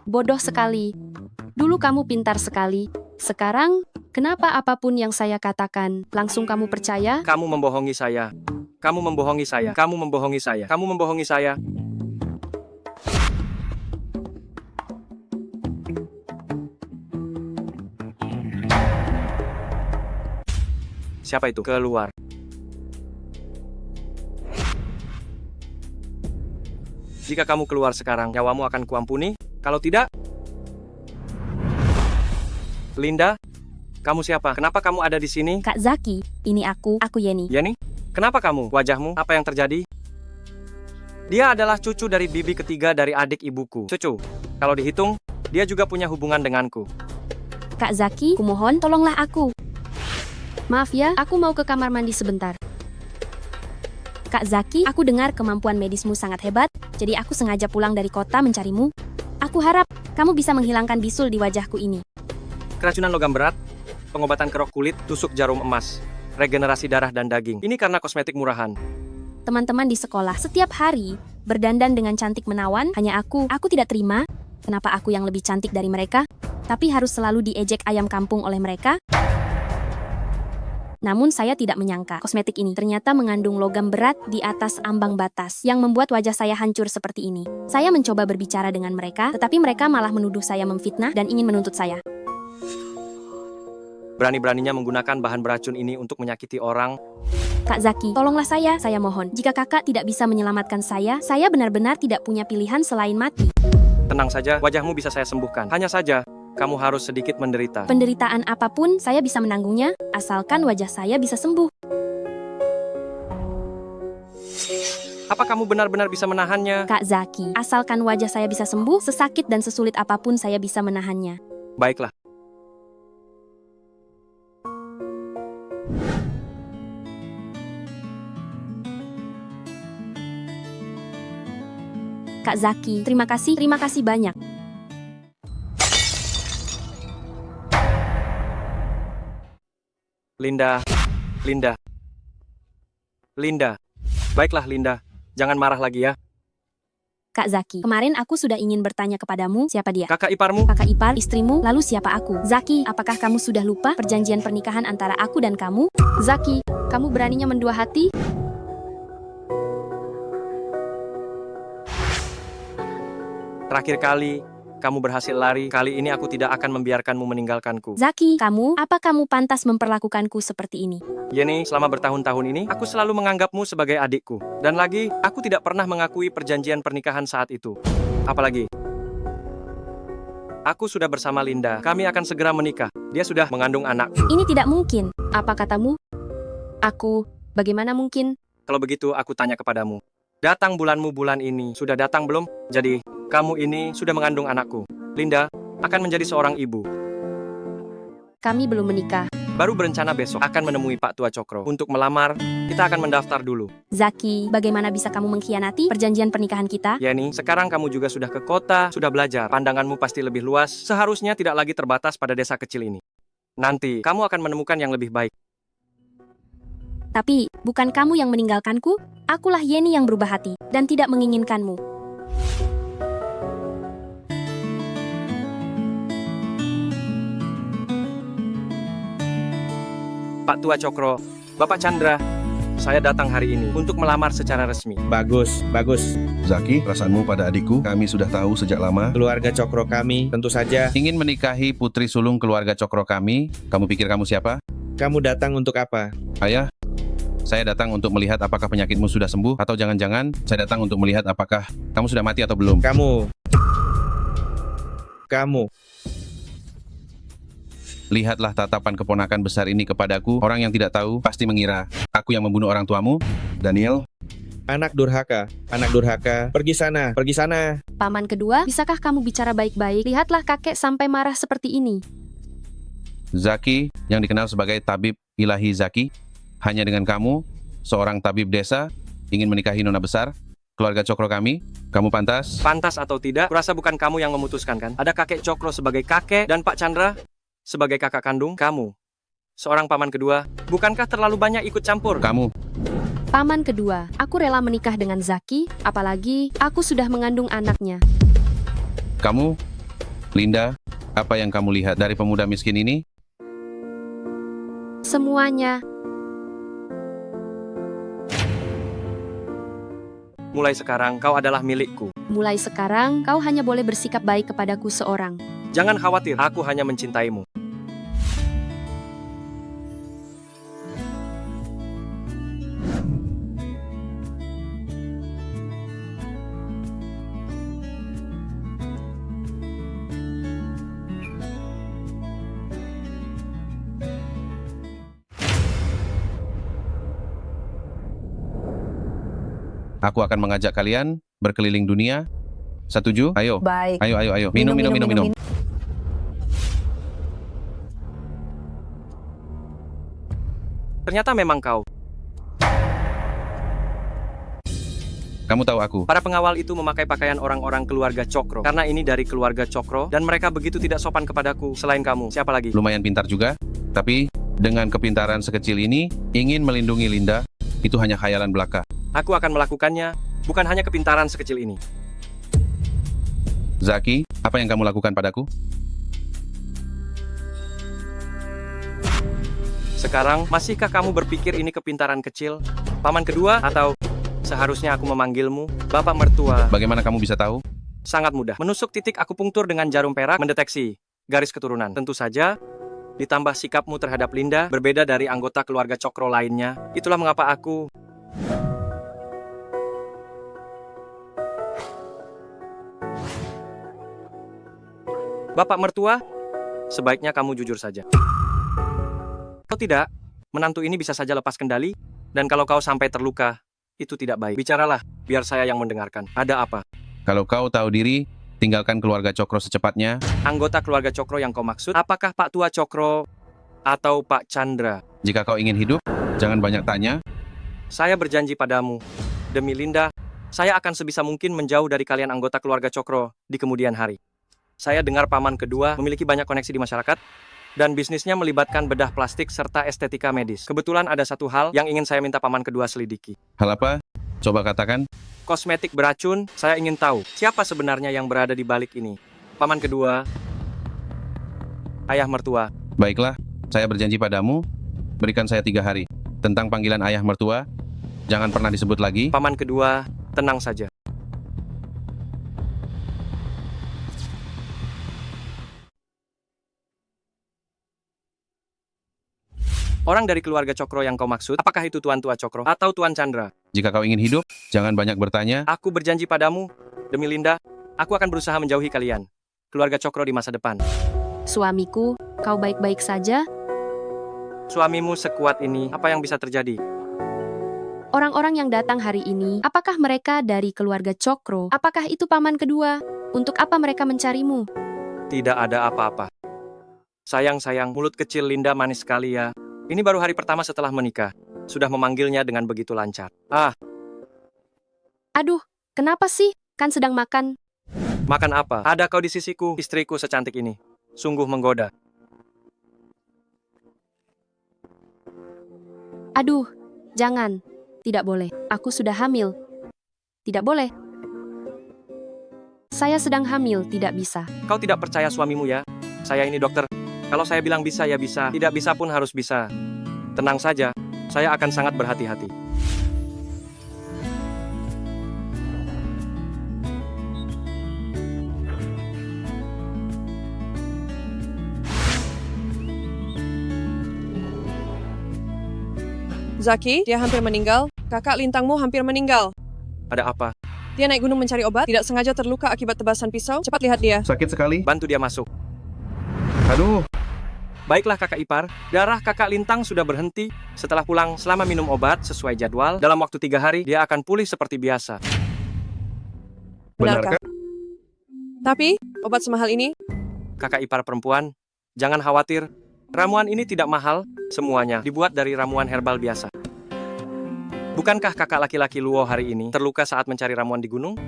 Bodoh sekali. Dulu kamu pintar sekali. Sekarang, kenapa apapun yang saya katakan, langsung kamu percaya? Kamu membohongi saya. Kamu membohongi saya. Kamu membohongi saya. Kamu membohongi saya. Siapa itu? Keluar. Jika kamu keluar sekarang, nyawamu akan kuampuni. Kalau tidak... Linda, kamu siapa? Kenapa kamu ada di sini? Kak Zaki, ini aku Yeni. Yeni? Kenapa kamu? Wajahmu? Apa yang terjadi? Dia adalah cucu dari bibi ketiga dari adik ibuku. Cucu. Kalau dihitung, dia juga punya hubungan denganku. Kak Zaki, kumohon tolonglah aku. Maaf ya, aku mau ke kamar mandi sebentar. Kak Zaki, aku dengar kemampuan medismu sangat hebat, jadi aku sengaja pulang dari kota mencarimu. Aku harap kamu bisa menghilangkan bisul di wajahku ini. Keracunan logam berat, pengobatan kerok kulit, tusuk jarum emas, regenerasi darah dan daging. Ini karena kosmetik murahan. Teman-teman di sekolah setiap hari berdandan dengan cantik menawan, hanya aku tidak terima. Kenapa aku yang lebih cantik dari mereka, tapi harus selalu diejek ayam kampung oleh mereka? Namun saya tidak menyangka kosmetik ini ternyata mengandung logam berat di atas ambang batas yang membuat wajah saya hancur seperti ini. Saya mencoba berbicara dengan mereka, tetapi mereka malah menuduh saya memfitnah dan ingin menuntut saya. Berani-beraninya menggunakan bahan beracun ini untuk menyakiti orang. Kak Zaki, tolonglah saya mohon. Jika kakak tidak bisa menyelamatkan saya benar-benar tidak punya pilihan selain mati. Tenang saja, wajahmu bisa saya sembuhkan. Hanya saja, kamu harus sedikit menderita. Penderitaan apapun saya bisa menanggungnya, asalkan wajah saya bisa sembuh. Apa kamu benar-benar bisa menahannya? Kak Zaki, asalkan wajah saya bisa sembuh, sesakit dan sesulit apapun saya bisa menahannya. Baiklah. Kak Zaki, terima kasih banyak. Linda. Baiklah, Linda. Jangan marah lagi ya. Kak Zaki, kemarin aku sudah ingin bertanya kepadamu, siapa dia? Kakak iparmu. Kakak ipar, istrimu, lalu siapa aku? Zaki, apakah kamu sudah lupa perjanjian pernikahan antara aku dan kamu? Zaki, kamu beraninya mendua hati? Terakhir kali, kamu berhasil lari. Kali ini aku tidak akan membiarkanmu meninggalkanku. Zaki, apa kamu pantas memperlakukanku seperti ini? Yeni, selama bertahun-tahun ini, aku selalu menganggapmu sebagai adikku. Dan lagi, aku tidak pernah mengakui perjanjian pernikahan saat itu. Apalagi, aku sudah bersama Linda. Kami akan segera menikah. Dia sudah mengandung anakku. Ini tidak mungkin. Apa katamu? Bagaimana mungkin? Kalau begitu, aku tanya kepadamu. Datang bulanmu bulan ini. Sudah datang belum? Jadi, kamu ini sudah mengandung anakku. Linda akan menjadi seorang ibu. Kami belum menikah. Baru berencana besok akan menemui Pak Tua Cokro. Untuk melamar, kita akan mendaftar dulu. Zaki, bagaimana bisa kamu mengkhianati perjanjian pernikahan kita? Yeni, sekarang kamu juga sudah ke kota, sudah belajar. Pandanganmu pasti lebih luas. Seharusnya tidak lagi terbatas pada desa kecil ini. Nanti, kamu akan menemukan yang lebih baik. Tapi, bukan kamu yang meninggalkanku? Akulah Yeni yang berubah hati dan tidak menginginkanmu. Pak Tua Cokro, Bapak Chandra, saya datang hari ini untuk melamar secara resmi. Bagus. Zaki, perasaanmu pada adikku kami sudah tahu sejak lama. Keluarga Cokro kami, tentu saja. Ingin menikahi putri sulung keluarga Cokro kami. Kamu pikir kamu siapa? Kamu datang untuk apa? Ayah, saya datang untuk melihat apakah penyakitmu sudah sembuh, atau jangan-jangan saya datang untuk melihat apakah kamu sudah mati atau belum. Kamu. Lihatlah tatapan keponakan besar ini kepadaku. Orang yang tidak tahu pasti mengira aku yang membunuh orang tuamu. Daniel. Anak durhaka, pergi sana. Paman kedua, bisakah kamu bicara baik-baik? Lihatlah kakek sampai marah seperti ini. Zaki, yang dikenal sebagai tabib ilahi Zaki, hanya dengan kamu, seorang tabib desa, ingin menikahi nona besar, keluarga Cokro kami, kamu pantas? Pantas atau tidak, kurasa bukan kamu yang memutuskan kan? Ada kakek Cokro sebagai kakek dan Pak Chandra sebagai kakak kandung kamu. Seorang paman kedua, bukankah terlalu banyak ikut campur? Kamu. Paman kedua, aku rela menikah dengan Zaki, apalagi aku sudah mengandung anaknya. Kamu, Linda, apa yang kamu lihat dari pemuda miskin ini? Semuanya. Mulai sekarang, kau adalah milikku. Mulai sekarang, kau hanya boleh bersikap baik kepadaku seorang. Jangan khawatir, aku hanya mencintaimu. Aku akan mengajak kalian berkeliling dunia. Setuju? Ayo. Baik. Ayo. Minum. Ternyata memang kau. Kamu tahu aku. Para pengawal itu memakai pakaian orang-orang keluarga Cokro. Karena ini dari keluarga Cokro, dan mereka begitu tidak sopan kepadaku. Selain kamu, siapa lagi? Lumayan pintar juga, tapi dengan kepintaran sekecil ini, ingin melindungi Linda, itu hanya khayalan belaka. Aku akan melakukannya, bukan hanya kepintaran sekecil ini. Zaki, apa yang kamu lakukan padaku? Sekarang, masihkah kamu berpikir ini kepintaran kecil? Paman kedua, atau seharusnya aku memanggilmu Bapak Mertua? Bagaimana kamu bisa tahu? Sangat mudah. Menusuk titik akupunktur dengan jarum perak mendeteksi garis keturunan. Tentu saja, ditambah sikapmu terhadap Linda berbeda dari anggota keluarga Cokro lainnya. Itulah mengapa aku... Bapak Mertua, sebaiknya kamu jujur saja. Kalau tidak, menantu ini bisa saja lepas kendali, dan kalau kau sampai terluka, itu tidak baik. Bicaralah, biar saya yang mendengarkan. Ada apa? Kalau kau tahu diri, tinggalkan keluarga Cokro secepatnya. Anggota keluarga Cokro yang kau maksud, apakah Pak Tua Cokro atau Pak Chandra? Jika kau ingin hidup, jangan banyak tanya. Saya berjanji padamu, demi Linda, saya akan sebisa mungkin menjauh dari kalian anggota keluarga Cokro di kemudian hari. Saya dengar paman kedua memiliki banyak koneksi di masyarakat, dan bisnisnya melibatkan bedah plastik serta estetika medis. Kebetulan ada satu hal yang ingin saya minta paman kedua selidiki. Hal apa? Coba katakan. Kosmetik beracun, saya ingin tahu siapa sebenarnya yang berada di balik ini. Paman kedua, ayah mertua. Baiklah, saya berjanji padamu, berikan saya 3 hari. Tentang panggilan ayah mertua, jangan pernah disebut lagi. Paman kedua, tenang saja. Orang dari keluarga Cokro yang kau maksud, apakah itu Tuan Tua Cokro atau Tuan Chandra? Jika kau ingin hidup, jangan banyak bertanya. Aku berjanji padamu, demi Linda, aku akan berusaha menjauhi kalian, keluarga Cokro di masa depan. Suamiku, kau baik-baik saja? Suamimu sekuat ini, apa yang bisa terjadi? Orang-orang yang datang hari ini, apakah mereka dari keluarga Cokro? Apakah itu paman kedua? Untuk apa mereka mencarimu? Tidak ada apa-apa. Sayang, mulut kecil Linda manis sekali ya. Ini baru hari pertama setelah menikah. Sudah memanggilnya dengan begitu lancar. Aduh, kenapa sih? Kan sedang makan. Makan apa? Ada kau di sisiku, istriku secantik ini. Sungguh menggoda. Aduh, jangan. Tidak boleh. Aku sudah hamil. Tidak boleh. Saya sedang hamil, tidak bisa. Kau tidak percaya suamimu ya? Saya ini dokter. Kalau saya bilang bisa ya bisa, tidak bisa pun harus bisa. Tenang saja, saya akan sangat berhati-hati. Zaki, dia hampir meninggal. Kakak lintangmu hampir meninggal. Ada apa? Dia naik gunung mencari obat, tidak sengaja terluka akibat tebasan pisau. Cepat lihat dia. Sakit sekali. Bantu dia masuk. Aduh. Baiklah kakak ipar, darah kakak Lintang sudah berhenti. Setelah pulang selama minum obat sesuai jadwal, dalam waktu 3 hari dia akan pulih seperti biasa. Benarkah? Tapi, obat semahal ini? Kakak ipar perempuan, jangan khawatir. Ramuan ini tidak mahal, semuanya dibuat dari ramuan herbal biasa. Bukankah kakak laki-laki Luo hari ini terluka saat mencari ramuan di gunung?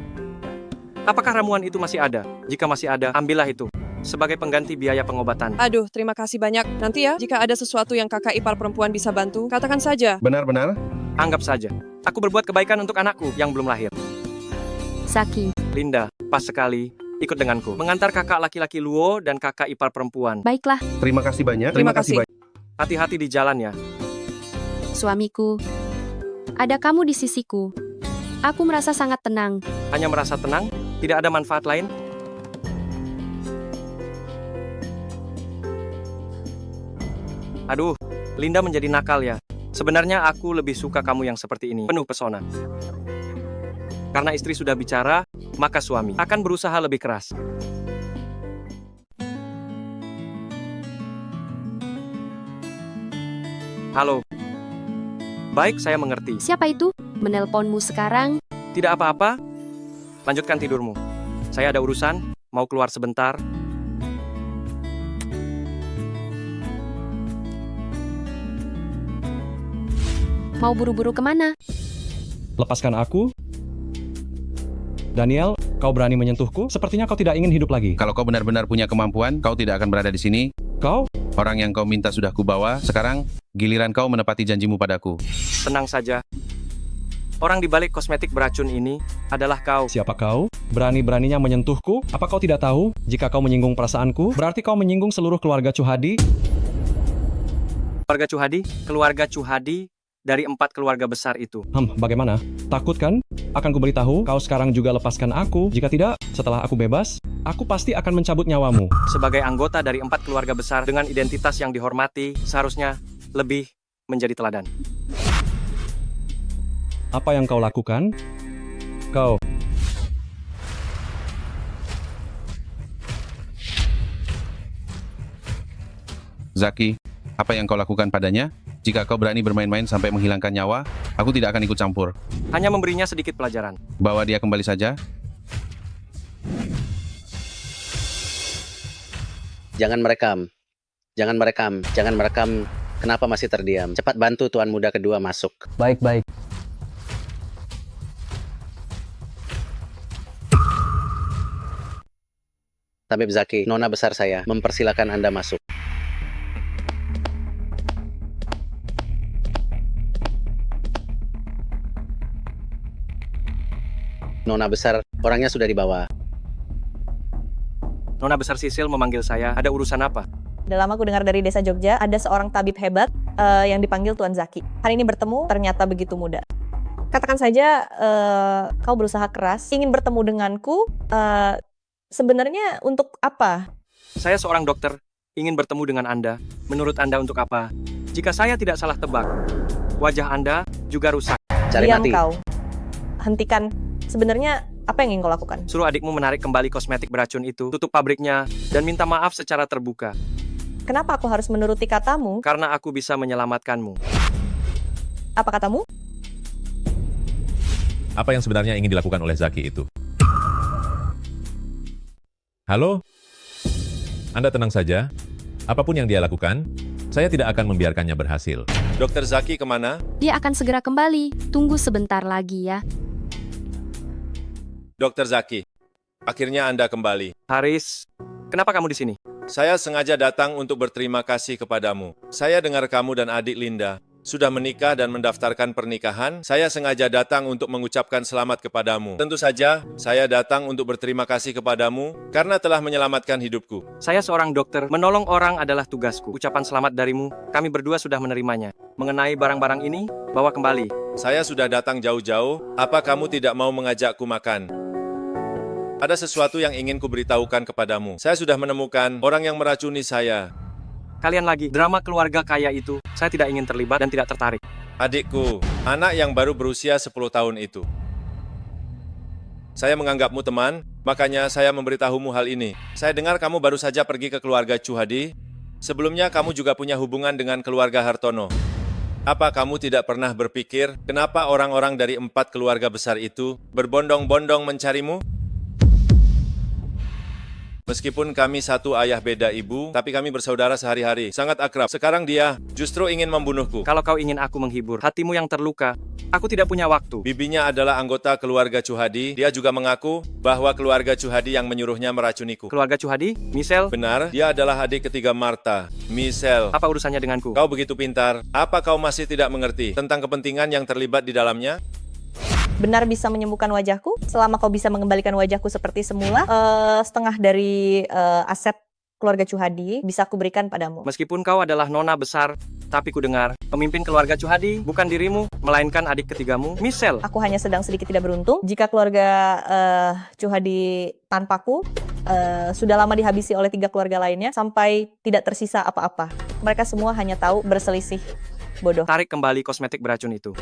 Apakah ramuan itu masih ada? Jika masih ada, ambillah itu sebagai pengganti biaya pengobatan. Aduh, terima kasih banyak. Nanti ya, jika ada sesuatu yang kakak ipar perempuan bisa bantu, katakan saja. Benar-benar? Anggap saja. Aku berbuat kebaikan untuk anakku yang belum lahir. Saki. Linda, pas sekali. Ikut denganku. Mengantar kakak laki-laki Luo dan kakak ipar perempuan. Baiklah. Terima kasih banyak. Terima kasih. Hati-hati di jalan ya. Suamiku, ada kamu di sisiku. Aku merasa sangat tenang. Hanya merasa tenang? Tidak ada manfaat lain? Aduh, Linda menjadi nakal ya. Sebenarnya aku lebih suka kamu yang seperti ini, penuh pesona. Karena istri sudah bicara, maka suami akan berusaha lebih keras. Halo. Baik, saya mengerti. Siapa itu? Menelponmu sekarang? Tidak apa-apa. Lanjutkan tidurmu. Saya ada urusan, mau keluar sebentar. Mau buru-buru kemana? Lepaskan aku. Daniel, kau berani menyentuhku? Sepertinya kau tidak ingin hidup lagi. Kalau kau benar-benar punya kemampuan, kau tidak akan berada di sini. Kau? Orang yang kau minta sudah kubawa, sekarang giliran kau menepati janjimu padaku. Tenang saja. Orang di balik kosmetik beracun ini adalah kau. Siapa kau? Berani-beraninya menyentuhku? Apa kau tidak tahu? Jika kau menyinggung perasaanku, berarti kau menyinggung seluruh keluarga Chuhadi. Keluarga Chuhadi? Keluarga Chuhadi dari 4 keluarga besar itu. Bagaimana? Takut kan? Akan kuberitahu, kau sekarang juga lepaskan aku. Jika tidak, setelah aku bebas, aku pasti akan mencabut nyawamu. Sebagai anggota dari 4 keluarga besar dengan identitas yang dihormati, seharusnya lebih menjadi teladan. Apa yang kau lakukan? Kau. Zaki, apa yang kau lakukan padanya? Jika kau berani bermain-main sampai menghilangkan nyawa, aku tidak akan ikut campur. Hanya memberinya sedikit pelajaran. Bawa dia kembali saja. Jangan merekam. Jangan merekam. Jangan merekam. Kenapa masih terdiam? Cepat bantu Tuan Muda kedua masuk. Baik-baik. Tabib Zaki, nona besar saya, mempersilakan Anda masuk. Nona besar, orangnya sudah dibawa. Nona besar Sisil memanggil saya, ada urusan apa? Dalam aku dengar dari desa Jogja, ada seorang tabib hebat yang dipanggil Tuan Zaki. Hari ini bertemu, ternyata begitu mudah. Katakan saja kau berusaha keras, ingin bertemu denganku, sebenarnya untuk apa? Saya seorang dokter, ingin bertemu dengan Anda. Menurut Anda untuk apa? Jika saya tidak salah tebak, wajah Anda juga rusak. Diam kau. Hentikan. Sebenarnya apa yang ingin kau lakukan? Suruh adikmu menarik kembali kosmetik beracun itu, tutup pabriknya, dan minta maaf secara terbuka. Kenapa aku harus menuruti katamu? Karena aku bisa menyelamatkanmu. Apa katamu? Apa yang sebenarnya ingin dilakukan oleh Zaki itu? Halo? Anda tenang saja. Apapun yang dia lakukan, saya tidak akan membiarkannya berhasil. Dokter Zaki kemana? Dia akan segera kembali. Tunggu sebentar lagi ya. Dokter Zaki, akhirnya Anda kembali. Haris, kenapa kamu di sini? Saya sengaja datang untuk berterima kasih kepadamu. Saya dengar kamu dan adik Linda sudah menikah dan mendaftarkan pernikahan. Saya sengaja datang untuk mengucapkan selamat kepadamu. Tentu saja, saya datang untuk berterima kasih kepadamu karena telah menyelamatkan hidupku. Saya seorang dokter, menolong orang adalah tugasku. Ucapan selamat darimu, kami berdua sudah menerimanya. Mengenai barang-barang ini, bawa kembali. Saya sudah datang jauh-jauh, apa kamu tidak mau mengajakku makan? Ada sesuatu yang ingin kuberitahukan kepadamu. Saya sudah menemukan orang yang meracuni saya. Kalian lagi, drama keluarga kaya itu, saya tidak ingin terlibat dan tidak tertarik. Adikku, anak yang baru berusia 10 tahun itu. Saya menganggapmu teman, makanya saya memberitahumu hal ini. Saya dengar kamu baru saja pergi ke keluarga Chuhadi. Sebelumnya kamu juga punya hubungan dengan keluarga Hartono. Apa kamu tidak pernah berpikir, kenapa orang-orang dari 4 keluarga besar itu berbondong-bondong mencarimu? Meskipun kami satu ayah beda ibu, tapi kami bersaudara sehari-hari, sangat akrab. Sekarang dia justru ingin membunuhku. Kalau kau ingin aku menghibur hatimu yang terluka, aku tidak punya waktu. Bibinya adalah anggota keluarga Chuhadi. Dia juga mengaku bahwa keluarga Chuhadi yang menyuruhnya meracuniku. Keluarga Chuhadi? Michelle? Benar, dia adalah adik ketiga Martha. Michelle. Apa urusannya denganku? Kau begitu pintar. Apa kau masih tidak mengerti tentang kepentingan yang terlibat di dalamnya? Benar bisa menyembuhkan wajahku? Selama kau bisa mengembalikan wajahku seperti semula, setengah dari aset keluarga Chuhadi bisa kuberikan padamu. Meskipun kau adalah nona besar, tapi ku dengar pemimpin keluarga Chuhadi bukan dirimu, melainkan adik ketigamu, Michelle. Aku hanya sedang sedikit tidak beruntung. Jika keluarga Chuhadi tanpaku sudah lama dihabisi oleh 3 keluarga lainnya sampai tidak tersisa apa-apa. Mereka semua hanya tahu berselisih. Bodoh. Tarik kembali kosmetik beracun itu.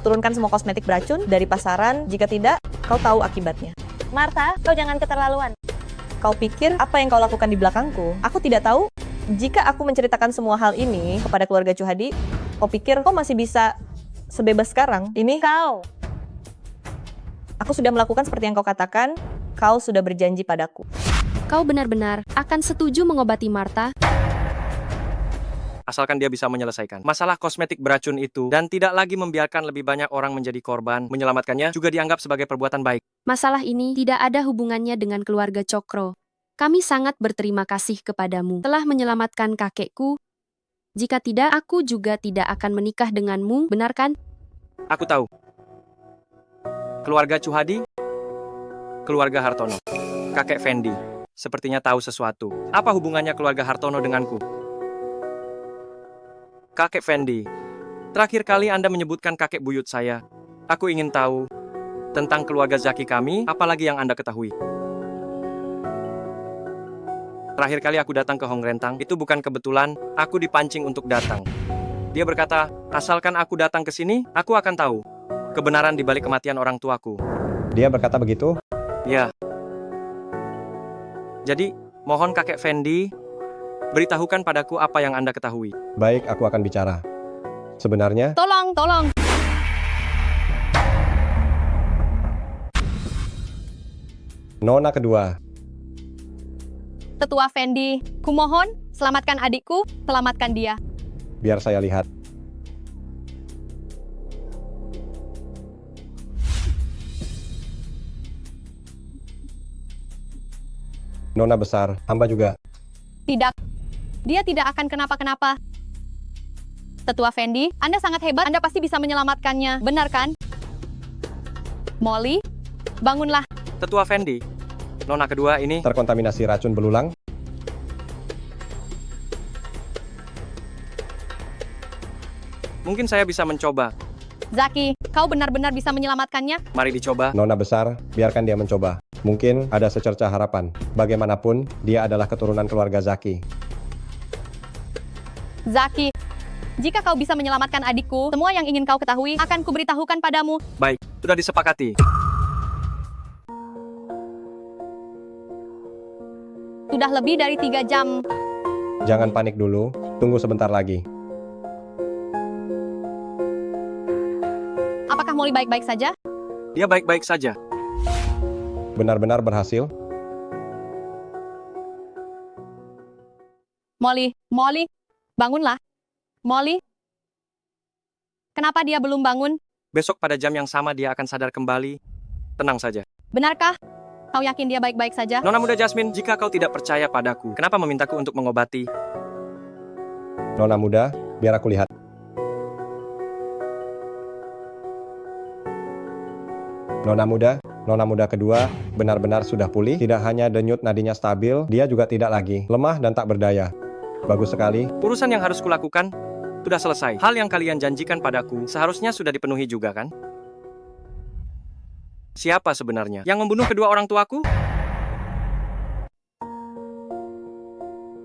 Turunkan semua kosmetik beracun dari pasaran. Jika tidak, kau tahu akibatnya. Martha, kau jangan keterlaluan. Kau pikir apa yang kau lakukan di belakangku? Aku tidak tahu. Jika aku menceritakan semua hal ini kepada keluarga Chuhadi, kau pikir kau masih bisa sebebas sekarang? Ini kau. Aku sudah melakukan seperti yang kau katakan. Kau sudah berjanji padaku. Kau benar-benar akan setuju mengobati Martha? asalkan dia bisa menyelesaikan masalah kosmetik beracun itu dan tidak lagi membiarkan lebih banyak orang menjadi korban. Menyelamatkannya juga dianggap sebagai perbuatan baik. Masalah ini tidak ada hubungannya dengan keluarga Cokro. Kami sangat berterima kasih kepadamu telah menyelamatkan kakekku. Jika tidak, aku juga tidak akan menikah denganmu, benar kan? Aku tahu. Keluarga Chuhadi, keluarga Hartono, kakek Fendi, sepertinya tahu sesuatu. Apa hubungannya keluarga Hartono denganku? Kakek Fendi, terakhir kali Anda menyebutkan kakek buyut saya. Aku ingin tahu tentang keluarga Zaki kami, apalagi yang Anda ketahui. Terakhir kali aku datang ke Hong Rentang, itu bukan kebetulan, aku dipancing untuk datang. Dia berkata, asalkan aku datang ke sini, aku akan tahu kebenaran di balik kematian orang tuaku. Dia berkata begitu? Ya. Jadi, mohon kakek Fendi, beritahukan padaku apa yang Anda ketahui. Baik, aku akan bicara. Sebenarnya, Tolong. Nona kedua. Tetua Fendi, kumohon, selamatkan adikku, selamatkan dia. Biar saya lihat. Nona besar, hamba juga. Tidak. Dia tidak akan kenapa-kenapa. Tetua Fendi, Anda sangat hebat, Anda pasti bisa menyelamatkannya, benar kan? Molly, bangunlah. Tetua Fendi, Nona kedua ini Terkontaminasi racun belulang? mungkin saya bisa mencoba. Zaki, kau benar-benar bisa menyelamatkannya? Mari dicoba. Nona besar, biarkan dia mencoba. Mungkin ada secercah harapan. Bagaimanapun, dia adalah keturunan keluarga Zaki. Zaki, jika kau bisa menyelamatkan adikku, semua yang ingin kau ketahui akan kuberitahukan padamu. Baik, sudah disepakati. Sudah lebih dari 3 jam. Jangan panik dulu, tunggu sebentar lagi. Apakah Molly baik-baik saja? Dia baik-baik saja. Benar-benar berhasil? Molly, bangunlah. Molly, kenapa dia belum bangun? Besok pada jam yang sama dia akan sadar kembali. Tenang saja. Benarkah? Kau yakin dia baik-baik saja? Nona muda Jasmine, jika kau tidak percaya padaku, kenapa memintaku untuk mengobati? Nona muda, biar aku lihat. Nona muda kedua benar-benar sudah pulih, tidak hanya denyut nadinya stabil, dia juga tidak lagi lemah dan tak berdaya. Bagus sekali. Urusan yang harus kulakukan sudah selesai. Hal yang kalian janjikan padaku seharusnya sudah dipenuhi juga kan? Siapa sebenarnya yang membunuh kedua orang tuaku?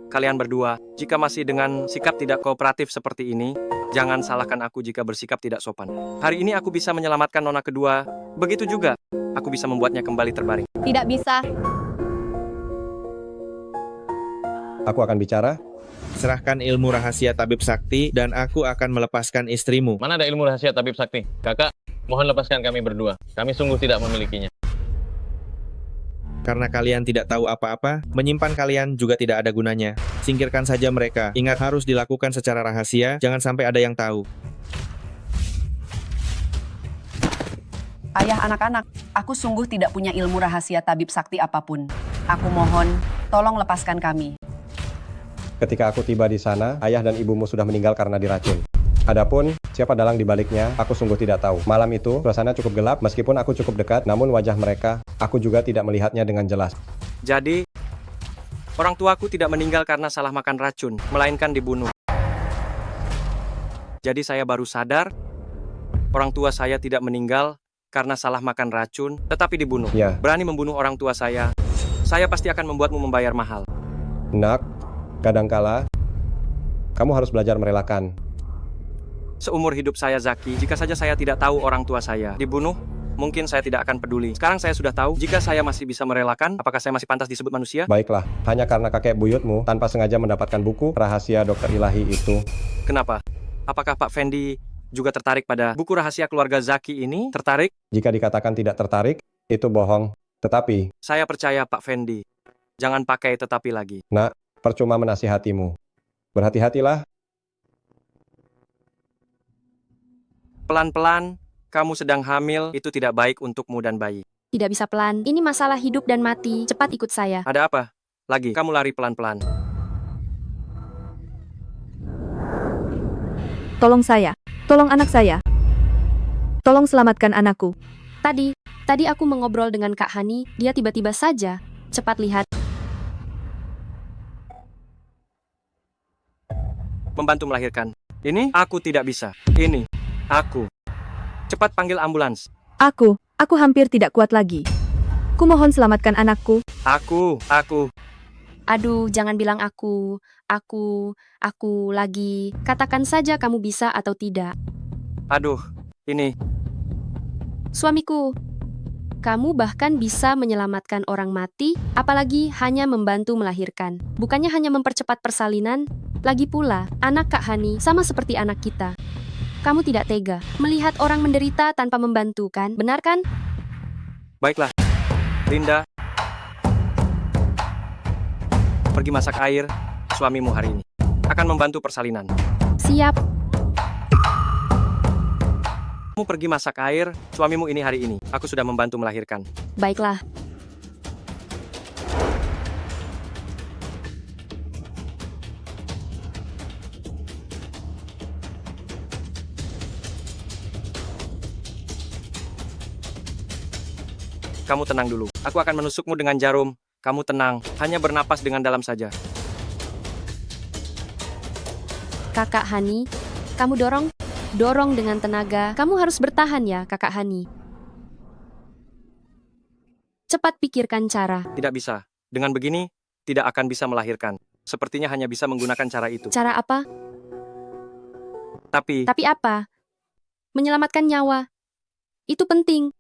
Kalian berdua, jika masih dengan sikap tidak kooperatif seperti ini, jangan salahkan aku jika bersikap tidak sopan. Hari ini aku bisa menyelamatkan Nona kedua, begitu juga aku bisa membuatnya kembali terbaring. Tidak bisa. Aku akan bicara. Serahkan ilmu rahasia tabib sakti dan aku akan melepaskan istrimu. Mana ada ilmu rahasia tabib sakti? Kakak, mohon lepaskan kami berdua. Kami sungguh tidak memilikinya. Karena kalian tidak tahu apa-apa, menyimpan kalian juga tidak ada gunanya. Singkirkan saja mereka. Ingat harus dilakukan secara rahasia, jangan sampai ada yang tahu. Ayah anak-anak, aku sungguh tidak punya ilmu rahasia tabib sakti apapun. Aku mohon, tolong lepaskan kami. Ketika aku tiba di sana, ayah dan ibumu sudah meninggal karena diracun. Adapun siapa dalang di baliknya, aku sungguh tidak tahu. Malam itu, suasana cukup gelap, meskipun aku cukup dekat, namun wajah mereka, aku juga tidak melihatnya dengan jelas. Jadi, orang tuaku tidak meninggal karena salah makan racun, melainkan dibunuh. Jadi saya baru sadar, orang tua saya tidak meninggal karena salah makan racun, tetapi dibunuh. Ya. Berani membunuh orang tua saya pasti akan membuatmu membayar mahal. Nak, kadangkala, kamu harus belajar merelakan. Seumur hidup saya Zaki, jika saja saya tidak tahu orang tua saya dibunuh, mungkin saya tidak akan peduli. Sekarang saya sudah tahu, jika saya masih bisa merelakan, apakah saya masih pantas disebut manusia? Baiklah, hanya karena kakek buyutmu tanpa sengaja mendapatkan buku rahasia dokter ilahi itu. Kenapa? Apakah Pak Fendi juga tertarik pada buku rahasia keluarga Zaki ini? Tertarik? Jika dikatakan tidak tertarik, itu bohong. Tetapi, Saya percaya Pak Fendi. Jangan pakai tetapi lagi. nak, percuma menasihatimu. Berhati-hatilah. Pelan-pelan, kamu sedang hamil, itu tidak baik untukmu dan bayi. Tidak bisa pelan, ini masalah hidup dan mati. Cepat ikut saya. Ada apa? Lagi, kamu lari pelan-pelan. Tolong saya. Tolong anak saya. Tolong selamatkan anakku. Tadi aku mengobrol dengan Kak Hani, dia tiba-tiba saja. Cepat lihat. Membantu melahirkan. Ini, aku tidak bisa. Ini, aku. Cepat panggil ambulans. Aku hampir tidak kuat lagi. Kumohon selamatkan anakku. Aku. Aduh, jangan bilang aku lagi. Katakan saja kamu bisa atau tidak. Aduh, ini. Suamiku, kamu bahkan bisa menyelamatkan orang mati, apalagi hanya membantu melahirkan. Bukannya hanya mempercepat persalinan, lagi pula, anak Kak Hani sama seperti anak kita. Kamu tidak tega melihat orang menderita tanpa membantu, kan? Benar kan? Baiklah. Linda. Pergi masak air, suamimu hari ini akan membantu persalinan. Siap. Kamu pergi masak air, suamimu ini hari ini. Aku sudah membantu melahirkan. Baiklah. Kamu tenang dulu. Aku akan menusukmu dengan jarum. Kamu tenang, hanya bernapas dengan dalam saja. Kakak Hani, kamu dorong dengan tenaga. Kamu harus bertahan ya, Kakak Hani. Cepat pikirkan cara. Tidak bisa. Dengan begini, tidak akan bisa melahirkan. Sepertinya hanya bisa menggunakan cara itu. Cara apa? Tapi apa? Menyelamatkan nyawa. Itu penting.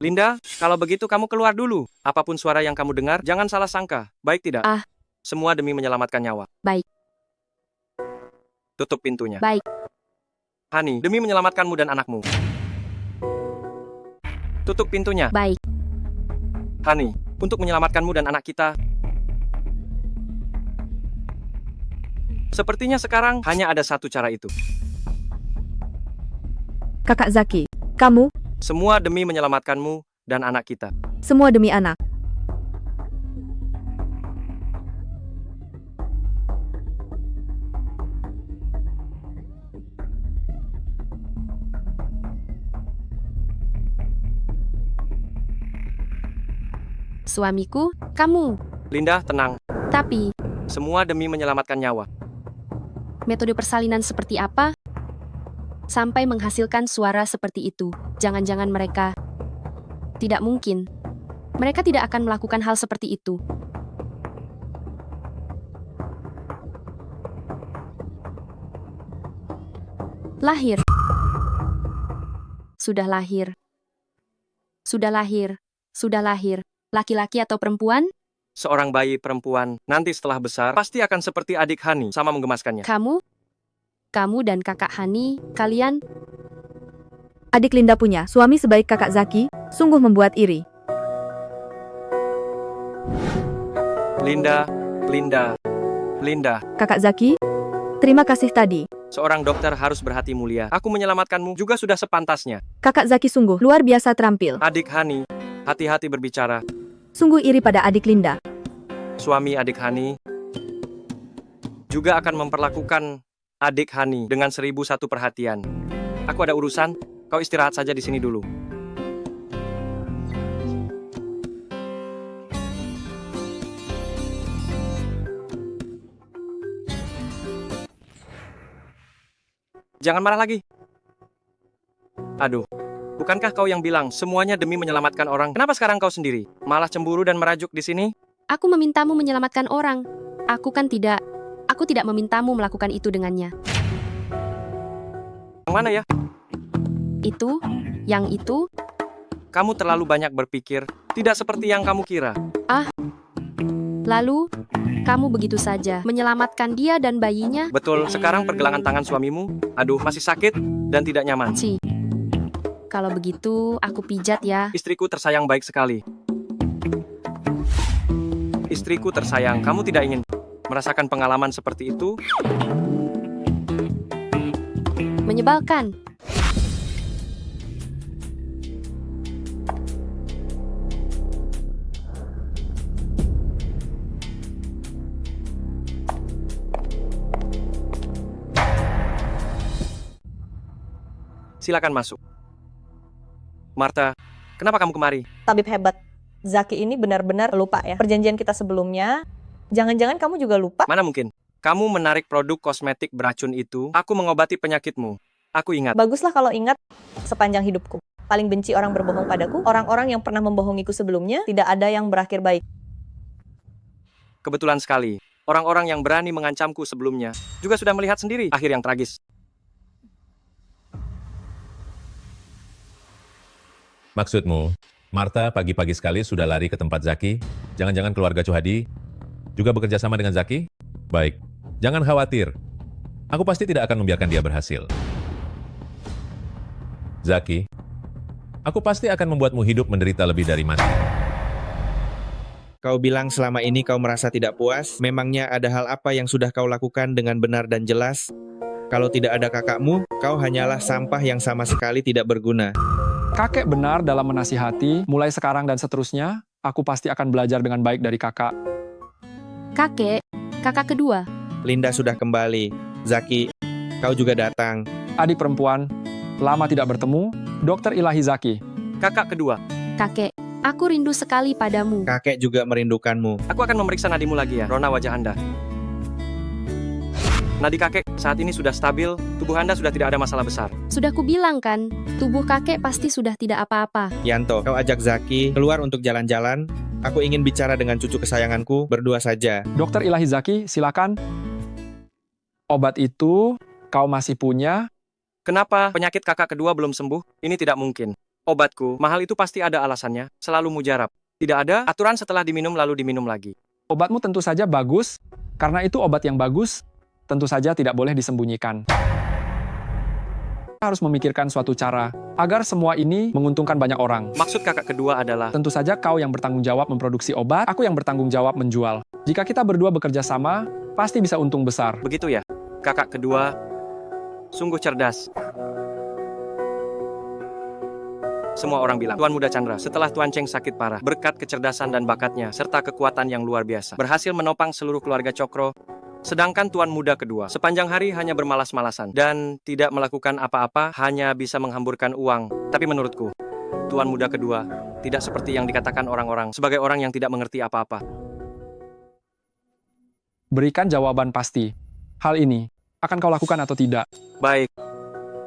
Linda, kalau begitu kamu keluar dulu. Apapun suara yang kamu dengar, jangan salah sangka. Baik tidak? Semua demi menyelamatkan nyawa. Baik. Tutup pintunya. Baik. Hani, demi menyelamatkanmu dan anakmu. Tutup pintunya. Baik. Hani, untuk menyelamatkanmu dan anak kita. Sepertinya sekarang hanya ada satu cara itu. Kakak Zaki, kamu, Semua demi menyelamatkanmu dan anak kita. semua demi anak. Suamiku, kamu. Linda, tenang. Tapi, Semua demi menyelamatkan nyawa. metode persalinan seperti apa? Sampai menghasilkan suara seperti itu. Jangan-jangan mereka... Tidak mungkin. Mereka tidak akan melakukan hal seperti itu. Lahir. Sudah lahir. Sudah lahir. Sudah lahir. Laki-laki atau perempuan? Seorang bayi perempuan, nanti setelah besar, pasti akan seperti adik Hani, sama menggemaskannya. Kamu dan kakak Hani, kalian... Adik Linda punya suami sebaik kakak Zaki, sungguh membuat iri. Linda. Kakak Zaki, terima kasih tadi. Seorang dokter harus berhati mulia. Aku menyelamatkanmu juga sudah sepantasnya. Kakak Zaki sungguh luar biasa terampil. Adik Hani, hati-hati berbicara. Sungguh iri pada adik Linda. Suami adik Hani juga akan memperlakukan adik Hani dengan 1001 perhatian. Aku ada urusan, kau istirahat saja di sini dulu. Jangan marah lagi. Aduh, bukankah kau yang bilang semuanya demi menyelamatkan orang? Kenapa sekarang kau sendiri malah cemburu dan merajuk di sini? Aku memintamu menyelamatkan orang. Aku tidak memintamu melakukan itu dengannya. Yang mana ya? Yang itu? Kamu terlalu banyak berpikir, tidak seperti yang kamu kira. Lalu, kamu begitu saja menyelamatkan dia dan bayinya? Betul, sekarang pergelangan tangan suamimu, aduh, masih sakit dan tidak nyaman. Kalau begitu, aku pijat ya. Istriku tersayang baik sekali. Istriku tersayang, kamu tidak ingin merasakan pengalaman seperti itu? Menyebalkan. Silakan masuk. Martha, kenapa kamu kemari? Tabib hebat Zaki ini benar-benar lupa ya. Perjanjian kita sebelumnya, jangan-jangan kamu juga lupa? Mana mungkin? Kamu menarik produk kosmetik beracun itu, aku mengobati penyakitmu. Aku ingat. Baguslah kalau ingat sepanjang hidupku. Paling benci orang berbohong padaku, orang-orang yang pernah membohongiku sebelumnya, tidak ada yang berakhir baik. Kebetulan sekali, orang-orang yang berani mengancamku sebelumnya juga sudah melihat sendiri akhir yang tragis. Maksudmu, Martha pagi-pagi sekali sudah lari ke tempat Zaki? Jangan-jangan keluarga Chuhadi juga bekerja sama dengan Zaki? Baik, jangan khawatir. Aku pasti tidak akan membiarkan dia berhasil. Zaki, aku pasti akan membuatmu hidup menderita lebih dari mati. Kau bilang selama ini kau merasa tidak puas, memangnya ada hal apa yang sudah kau lakukan dengan benar dan jelas? Kalau tidak ada kakakmu, kau hanyalah sampah yang sama sekali tidak berguna. Kakek benar dalam menasihati, mulai sekarang dan seterusnya, aku pasti akan belajar dengan baik dari kakak. Kakak kedua. Linda sudah kembali. Zaki, kau juga datang. Adik perempuan, lama tidak bertemu, Dokter Ilahi Zaki. Kakak kedua. Kakek, aku rindu sekali padamu. Kakek juga merindukanmu. Aku akan memeriksa nadimu lagi ya, Rona wajah Anda. Nadi kakek saat ini sudah stabil, tubuh Anda sudah tidak ada masalah besar. Sudah kubilang kan, tubuh kakek pasti sudah tidak apa-apa. Yanto, kau ajak Zaki keluar untuk jalan-jalan. Aku ingin bicara dengan cucu kesayanganku, berdua saja. Dokter Ilahi Zaki, silakan. Obat itu kau masih punya? Kenapa penyakit kakak kedua belum sembuh? Ini tidak mungkin. Obatku, mahal itu pasti ada alasannya, selalu mujarab. Tidak ada aturan setelah diminum lalu diminum lagi. Obatmu tentu saja bagus, karena itu obat yang bagus, tentu saja tidak boleh disembunyikan. Kita harus memikirkan suatu cara, agar semua ini menguntungkan banyak orang. Maksud kakak kedua adalah? Tentu saja kau yang bertanggung jawab memproduksi obat, aku yang bertanggung jawab menjual. Jika kita berdua bekerja sama, pasti bisa untung besar. Begitu ya? Kakak kedua, sungguh cerdas. Semua orang bilang, Tuan Muda Chandra, setelah Tuan Cheng sakit parah, berkat kecerdasan dan bakatnya, serta kekuatan yang luar biasa, berhasil menopang seluruh keluarga Cokro. Sedangkan Tuan Muda kedua, sepanjang hari hanya bermalas-malasan, dan tidak melakukan apa-apa, hanya bisa menghamburkan uang. Tapi menurutku, Tuan Muda kedua, tidak seperti yang dikatakan orang-orang, sebagai orang yang tidak mengerti apa-apa. Berikan jawaban pasti. Hal ini, akan kau lakukan atau tidak? Baik,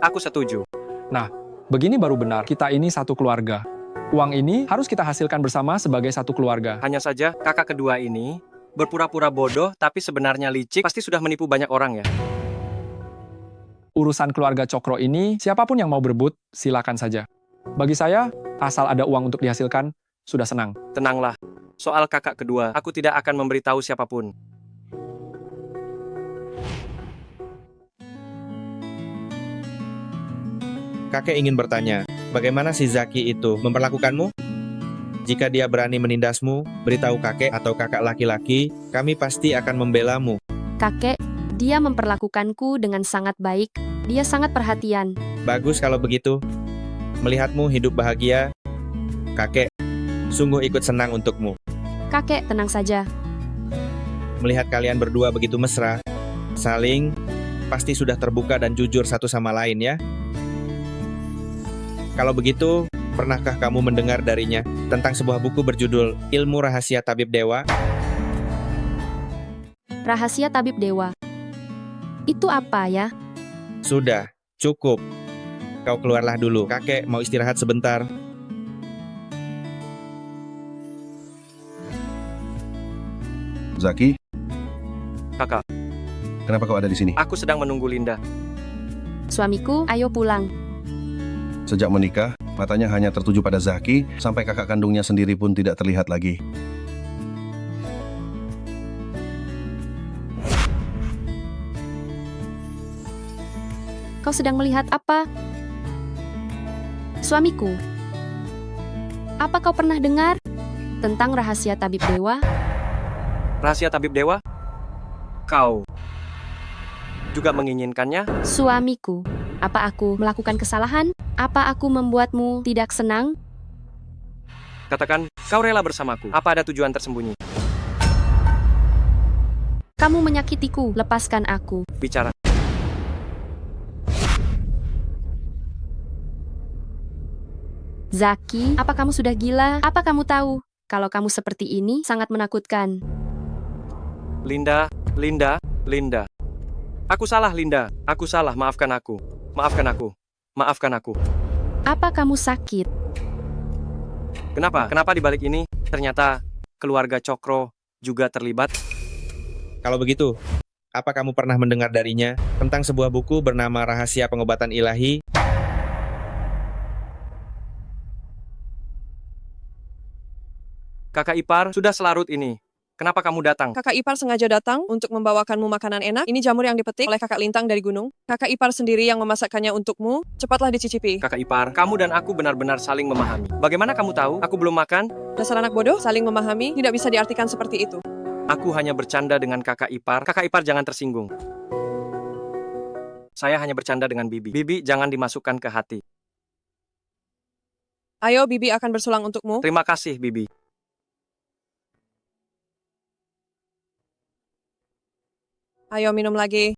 aku setuju. Nah, begini baru benar, kita ini satu keluarga. Uang ini harus kita hasilkan bersama sebagai satu keluarga. Hanya saja, kakak kedua ini berpura-pura bodoh, tapi sebenarnya licik, pasti sudah menipu banyak orang ya. Urusan keluarga Cokro ini, siapapun yang mau berebut, silakan saja. Bagi saya, asal ada uang untuk dihasilkan, sudah senang. Tenanglah, soal kakak kedua, aku tidak akan memberitahu siapapun. Kakek ingin bertanya, bagaimana si Zaki itu memperlakukanmu? Jika dia berani menindasmu, beritahu kakek atau kakak laki-laki, kami pasti akan membelamu. Kakek, dia memperlakukanku dengan sangat baik. Dia sangat perhatian. Bagus kalau begitu. Melihatmu hidup bahagia, kakek sungguh ikut senang untukmu. Kakek, tenang saja. Melihat kalian berdua begitu mesra, saling, pasti sudah terbuka dan jujur satu sama lain ya. Kalau begitu, pernahkah kamu mendengar darinya tentang sebuah buku berjudul Ilmu Rahasia Tabib Dewa? Rahasia Tabib Dewa. Itu apa ya? Sudah, cukup. Kau keluarlah dulu, kakek mau istirahat sebentar. Zaki, Kakak, kenapa kau ada di sini? aku sedang menunggu Linda. Suamiku, ayo pulang. Sejak menikah, matanya hanya tertuju pada Zaki, sampai kakak kandungnya sendiri pun tidak terlihat lagi. Kau sedang melihat apa? Suamiku, apa kau pernah dengar tentang rahasia Tabib Dewa? Rahasia Tabib Dewa? Kau juga menginginkannya? Suamiku, apa aku melakukan kesalahan? Apa aku membuatmu tidak senang? Katakan, kau rela bersamaku. Apa ada tujuan tersembunyi? Kamu menyakitiku, lepaskan aku. Bicara. Zaki, apa kamu sudah gila? Apa kamu tahu? Kalau kamu seperti ini, sangat menakutkan. Linda, Linda, Linda. Aku salah, Linda. Aku salah, maafkan aku. Maafkan aku. Maafkan aku. Apa kamu sakit? Kenapa? Kenapa di balik ini ternyata keluarga Cokro juga terlibat? Kalau begitu, apa kamu pernah mendengar darinya tentang sebuah buku bernama Rahasia Pengobatan Ilahi? Kakak ipar sudah selarut ini. Kenapa kamu datang? Kakak ipar sengaja datang untuk membawakanmu makanan enak. Ini jamur yang dipetik oleh kakak Lintang dari gunung. Kakak ipar sendiri yang memasakkannya untukmu. Cepatlah dicicipi. Kakak ipar, kamu dan aku benar-benar saling memahami. Bagaimana kamu tahu? Aku belum makan. Dasar anak bodoh, saling memahami tidak bisa diartikan seperti itu. Aku hanya bercanda dengan kakak ipar. Kakak ipar jangan tersinggung. Saya hanya bercanda dengan Bibi. Bibi jangan dimasukkan ke hati. Ayo, Bibi akan bersulang untukmu. Terima kasih, Bibi. Ayo minum lagi.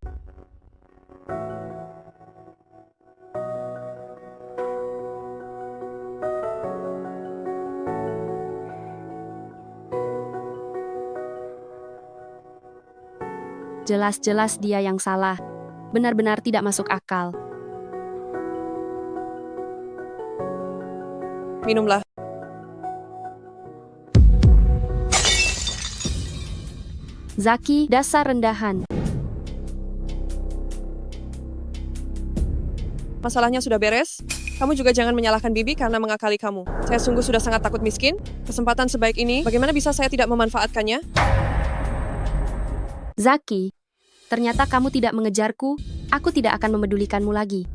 Jelas-jelas dia yang salah. Benar-benar tidak masuk akal. Minumlah. Zaki, dasar rendahan. Masalahnya sudah beres. Kamu juga jangan menyalahkan Bibi karena mengakali kamu. Saya sungguh sudah sangat takut miskin. Kesempatan sebaik ini, bagaimana bisa saya tidak memanfaatkannya? Zaki, ternyata kamu tidak mengejarku. Aku tidak akan memedulikanmu lagi.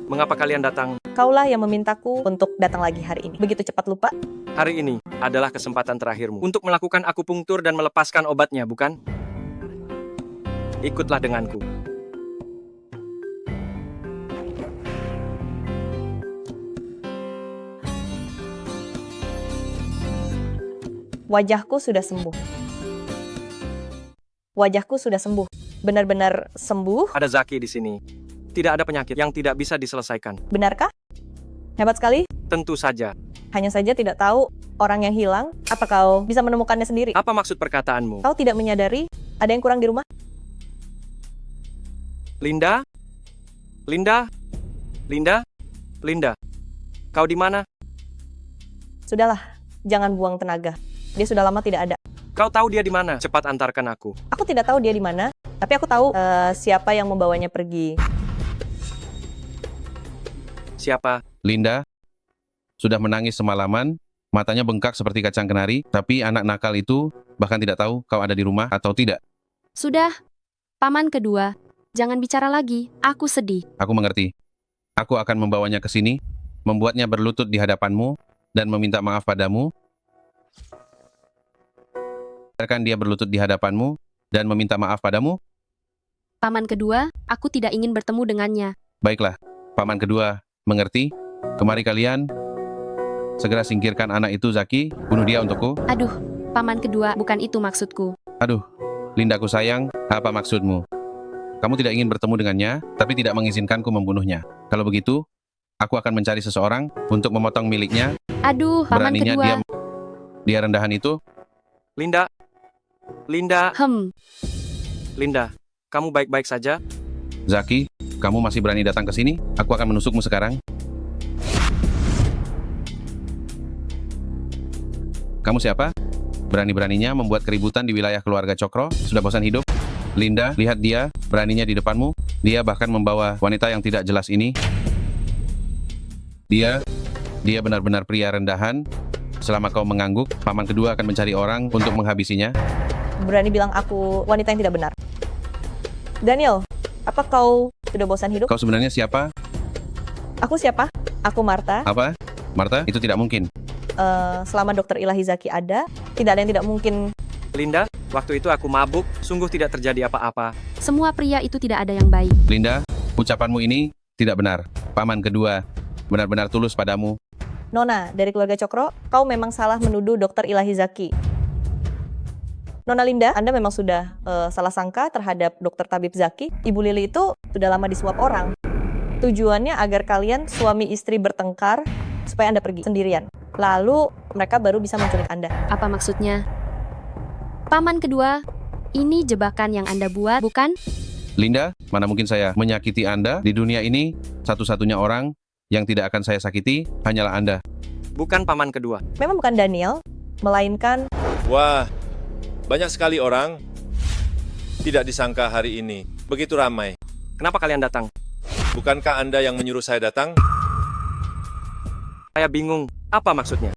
Mengapa kalian datang? Kaulah yang memintaku untuk datang lagi hari ini. Begitu cepat lupa? Hari ini adalah kesempatan terakhirmu untuk melakukan akupunktur dan melepaskan obatnya, bukan? Ikutlah denganku. Wajahku sudah sembuh. Wajahku sudah sembuh. Benar-benar sembuh. Ada Zaki di sini. Tidak ada penyakit yang tidak bisa diselesaikan. Benarkah? Hebat sekali. Tentu saja. Hanya saja tidak tahu orang yang hilang. Apa kau bisa menemukannya sendiri? Apa maksud perkataanmu? Kau tidak menyadari ada yang kurang di rumah? Linda? Linda? Linda? Linda? Kau di mana? Sudahlah, jangan buang tenaga. Dia sudah lama tidak ada. Kau tahu dia di mana? Cepat antarkan aku. Aku tidak tahu dia di mana, tapi aku tahu siapa yang membawanya pergi. Siapa? Linda sudah menangis semalaman, matanya bengkak seperti kacang kenari, tapi anak nakal itu bahkan tidak tahu kau ada di rumah atau tidak. Sudah, paman kedua. Jangan bicara lagi, aku sedih. Aku mengerti. Aku akan membawanya ke sini, membuatnya berlutut di hadapanmu, dan meminta maaf padamu. Biarkan dia berlutut di hadapanmu, dan meminta maaf padamu. Paman kedua, aku tidak ingin bertemu dengannya. Baiklah, paman kedua mengerti. Kemari kalian, segera singkirkan anak itu Zaki, bunuh dia untukku. Aduh, paman kedua, bukan itu maksudku. Aduh, Lindaku sayang, apa maksudmu? Kamu tidak ingin bertemu dengannya, tapi tidak mengizinkanku membunuhnya. Kalau begitu, aku akan mencari seseorang untuk memotong miliknya. Aduh, paman Beraninya kedua. dia rendahan itu. Linda? Linda? Linda, kamu baik-baik saja? Zaki, kamu masih berani datang ke sini? Aku akan menusukmu sekarang. Kamu siapa? Berani-beraninya membuat keributan di wilayah keluarga Cokro? Sudah bosan hidup? Linda, lihat dia, beraninya di depanmu. Dia bahkan membawa wanita yang tidak jelas ini. Dia benar-benar pria rendahan. Selama kau mengangguk, paman kedua akan mencari orang untuk menghabisinya. Berani bilang aku wanita yang tidak benar. Daniel, apa kau sudah bosan hidup? Kau sebenarnya siapa? Aku siapa? Aku Martha. Apa? Martha? Itu tidak mungkin. selama Dr. Ilahi Zaki ada, tidak ada yang tidak mungkin. Linda, waktu itu aku mabuk, sungguh tidak terjadi apa-apa. Semua pria itu tidak ada yang baik. Linda, ucapanmu ini tidak benar. Paman kedua benar-benar tulus padamu. Nona, dari keluarga Cokro, kau memang salah menuduh Dr. Ilahi Zaki. Nona Linda, Anda memang sudah salah sangka terhadap Dr. Tabib Zaki. Ibu Lili itu sudah lama disuap orang. Tujuannya agar kalian suami istri bertengkar supaya Anda pergi sendirian. Lalu mereka baru bisa menculik Anda. Apa maksudnya? Paman kedua, ini jebakan yang Anda buat, bukan? Linda, mana mungkin saya menyakiti Anda di dunia ini? Satu-satunya orang yang tidak akan saya sakiti hanyalah Anda. Bukan paman kedua. Memang bukan Daniel, melainkan... Wah, banyak sekali orang. Tidak disangka hari ini. Begitu ramai. Kenapa kalian datang? Bukankah Anda yang menyuruh saya datang? Saya bingung. Apa maksudnya?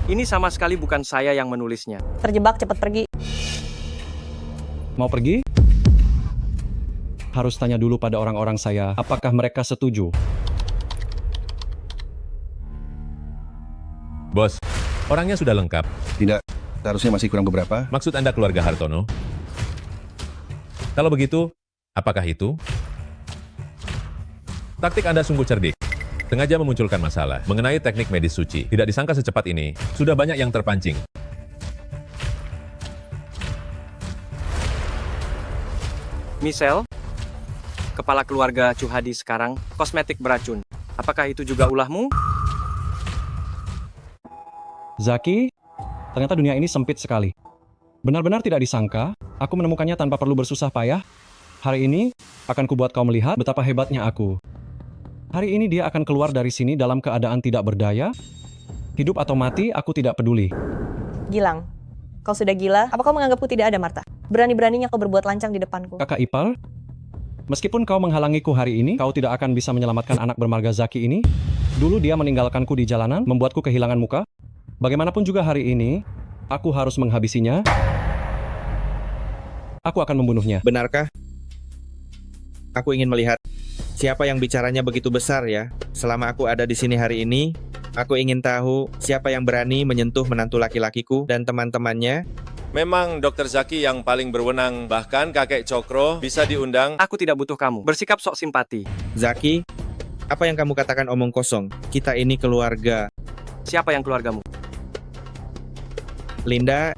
Ini sama sekali bukan saya yang menulisnya. Terjebak, cepat pergi. Mau pergi? Harus tanya dulu pada orang-orang saya, apakah mereka setuju? Bos, orangnya sudah lengkap. Tidak, seharusnya masih kurang beberapa. Maksud Anda keluarga Hartono? Kalau begitu, apakah itu? Taktik Anda sungguh cerdik. Sengaja memunculkan masalah mengenai teknik medis suci. Tidak disangka secepat ini, sudah banyak yang terpancing. Michelle, kepala keluarga Chuhadi sekarang, kosmetik beracun. Apakah itu juga ulahmu? Zaki, ternyata dunia ini sempit sekali. Benar-benar tidak disangka, aku menemukannya tanpa perlu bersusah payah. Hari ini, akan kubuat kau melihat betapa hebatnya aku. Hari ini dia akan keluar dari sini dalam keadaan tidak berdaya. Hidup atau mati, aku tidak peduli. Gilang, kau sudah gila? Apa kau menganggapku tidak ada, Marta? Berani-beraninya kau berbuat lancang di depanku. Kakak ipar, meskipun kau menghalangiku hari ini, kau tidak akan bisa menyelamatkan anak bermarga Zaki ini. Dulu dia meninggalkanku di jalanan, membuatku kehilangan muka. Bagaimanapun juga hari ini, aku harus menghabisinya. Aku akan membunuhnya. Benarkah? Aku ingin melihat siapa yang bicaranya begitu besar ya. Selama aku ada di sini hari ini, aku ingin tahu siapa yang berani menyentuh menantu laki-lakiku dan teman-temannya. Memang Dr. Zaki yang paling berwenang, bahkan kakek Cokro bisa diundang. Aku tidak butuh kamu. Bersikap sok simpati. Zaki, apa yang kamu katakan omong kosong? Kita ini keluarga. Siapa yang keluargamu? Linda,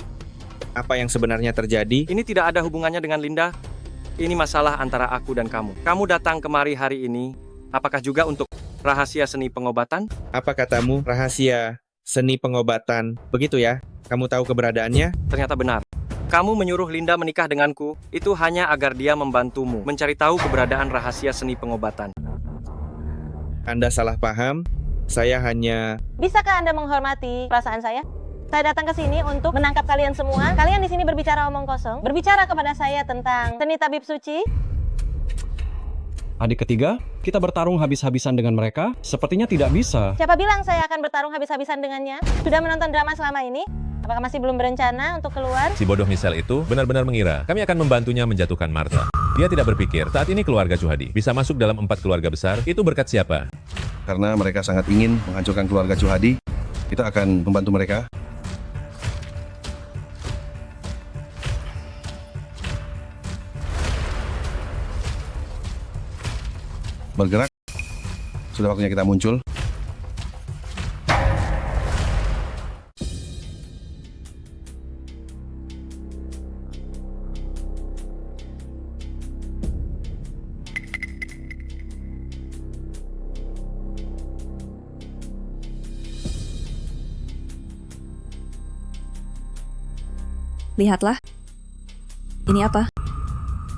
apa yang sebenarnya terjadi? Ini tidak ada hubungannya dengan Linda. Ini masalah antara aku dan kamu. Kamu datang kemari hari ini, apakah juga untuk rahasia seni pengobatan? Apa katamu rahasia seni pengobatan? Begitu ya? Kamu tahu keberadaannya? Ternyata benar. Kamu menyuruh Linda menikah denganku, itu hanya agar dia membantumu mencari tahu keberadaan rahasia seni pengobatan. Anda salah paham. Saya hanya... Bisakah Anda menghormati perasaan saya? Saya datang ke sini untuk menangkap kalian semua. Kalian di sini berbicara omong kosong. Berbicara kepada saya tentang seni tabib suci. Adik ketiga, kita bertarung habis-habisan dengan mereka? Sepertinya tidak bisa. Siapa bilang saya akan bertarung habis-habisan dengannya? Sudah menonton drama selama ini? Apakah masih belum berencana untuk keluar? Si bodoh Michelle itu benar-benar mengira kami akan membantunya menjatuhkan Martha. Dia tidak berpikir saat ini keluarga Chuhadi bisa masuk dalam 4 keluarga besar. Itu berkat siapa? Karena mereka sangat ingin menghancurkan keluarga Chuhadi, kita akan membantu mereka. Bergerak. Sudah waktunya kita muncul. Lihatlah. Ini apa?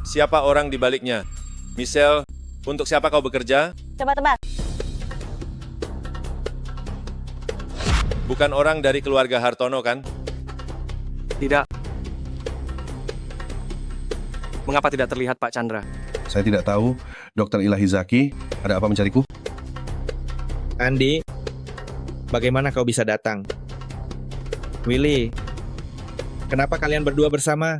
Siapa orang di baliknya? Michelle, untuk siapa kau bekerja? Coba tebak. Bukan orang dari keluarga Hartono, kan? Tidak. Mengapa tidak terlihat Pak Chandra? Saya tidak tahu, Dr. Ilahi Zaki, ada apa mencariku? Andi, bagaimana kau bisa datang? Willy, kenapa kalian berdua bersama?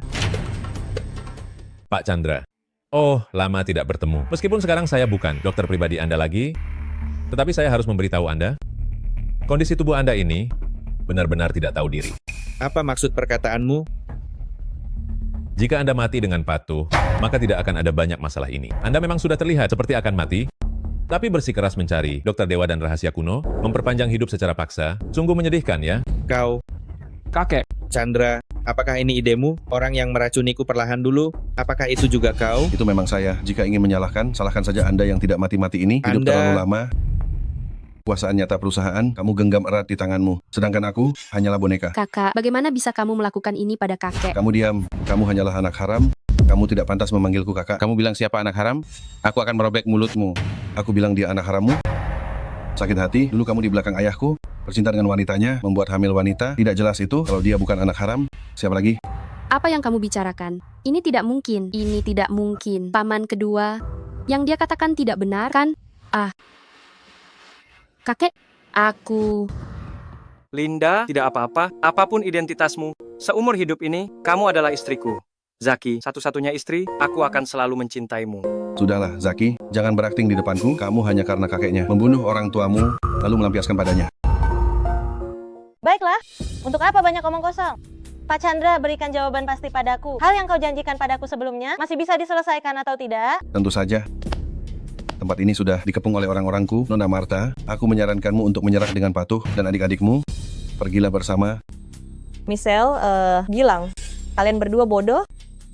Pak Chandra. Oh, lama tidak bertemu. Meskipun sekarang saya bukan dokter pribadi Anda lagi, tetapi saya harus memberitahu Anda, kondisi tubuh Anda ini benar-benar tidak tahu diri. Apa maksud perkataanmu? Jika Anda mati dengan patuh, maka tidak akan ada banyak masalah ini. Anda memang sudah terlihat seperti akan mati, tapi bersikeras mencari dokter dewa dan rahasia kuno, memperpanjang hidup secara paksa, sungguh menyedihkan ya. Kau, Kakek, Chandra, apakah ini idemu? Orang yang meracuniku perlahan dulu, apakah itu juga kau? Itu memang saya. Jika ingin menyalahkan, salahkan saja Anda yang tidak mati-mati ini. Hidup terlalu lama. Kuasaan nyata perusahaan, kamu genggam erat di tanganmu. Sedangkan aku hanyalah boneka. Kakak, bagaimana bisa kamu melakukan ini pada kakek? Kamu diam. Kamu hanyalah anak haram. Kamu tidak pantas memanggilku kakak. Kamu bilang siapa anak haram? Aku akan merobek mulutmu. Aku bilang dia anak harammu. Sakit hati, dulu kamu di belakang ayahku. Bercinta dengan wanitanya, membuat hamil wanita. Tidak jelas itu, kalau dia bukan anak haram. Siapa lagi? Apa yang kamu bicarakan? Ini tidak mungkin. Ini tidak mungkin. Paman kedua, yang dia katakan tidak benar, kan? Ah. Kakek, aku... Linda, tidak apa-apa, apapun identitasmu, seumur hidup ini, kamu adalah istriku. Zaki, satu-satunya istri, aku akan selalu mencintaimu. Sudahlah, Zaki. Jangan berakting di depanku. Kamu hanya karena kakeknya. Membunuh orang tuamu, lalu melampiaskan padanya. Baiklah, untuk apa banyak omong kosong? Pak Chandra, berikan jawaban pasti padaku. Hal yang kau janjikan padaku sebelumnya, masih bisa diselesaikan atau tidak? Tentu saja. Tempat ini sudah dikepung oleh orang-orangku. Nona Marta, aku menyarankanmu untuk menyerah dengan patuh. Dan adik-adikmu, pergilah bersama. Michelle, Gilang, kalian berdua bodoh?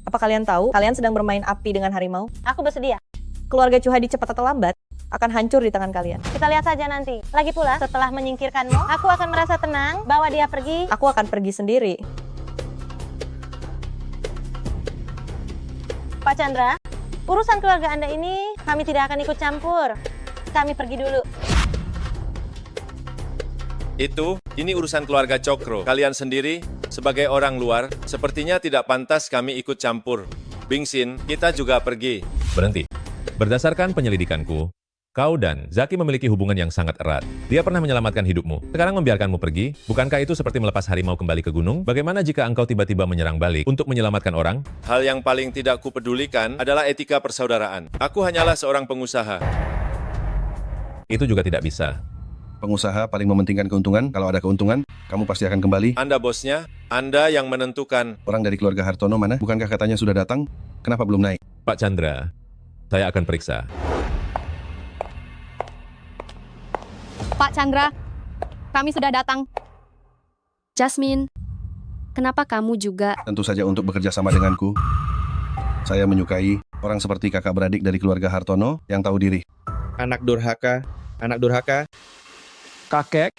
Apa kalian tahu kalian sedang bermain api dengan harimau? Aku bersedia. Keluarga Chuhadi cepat atau lambat akan hancur di tangan kalian. Kita lihat saja nanti. Lagi pula, setelah menyingkirkanmu, aku akan merasa tenang, bawa dia pergi. Aku akan pergi sendiri. Pak Chandra, urusan keluarga Anda ini, kami tidak akan ikut campur. Kami pergi dulu. Ini urusan keluarga Cokro. Kalian sendiri, sebagai orang luar, sepertinya tidak pantas kami ikut campur. Bingsin, kita juga pergi. Berhenti. Berdasarkan penyelidikanku, kau dan Zaki memiliki hubungan yang sangat erat. Dia pernah menyelamatkan hidupmu. Sekarang membiarkanmu pergi, bukankah itu seperti melepas harimau kembali ke gunung? Bagaimana jika engkau tiba-tiba menyerang balik untuk menyelamatkan orang? Hal yang paling tidak kupedulikan adalah etika persaudaraan. Aku hanyalah seorang pengusaha. Itu juga tidak bisa. Pengusaha paling mementingkan keuntungan. Kalau ada keuntungan, kamu pasti akan kembali. Anda bosnya, Anda yang menentukan. Orang dari keluarga Hartono mana? Bukankah katanya sudah datang? Kenapa belum naik? Pak Chandra, saya akan periksa. Pak Chandra, kami sudah datang. Jasmine, kenapa kamu juga... Tentu saja untuk bekerja sama denganku. Saya menyukai orang seperti kakak beradik dari keluarga Hartono yang tahu diri. Anak durhaka, anak durhaka. Kakek,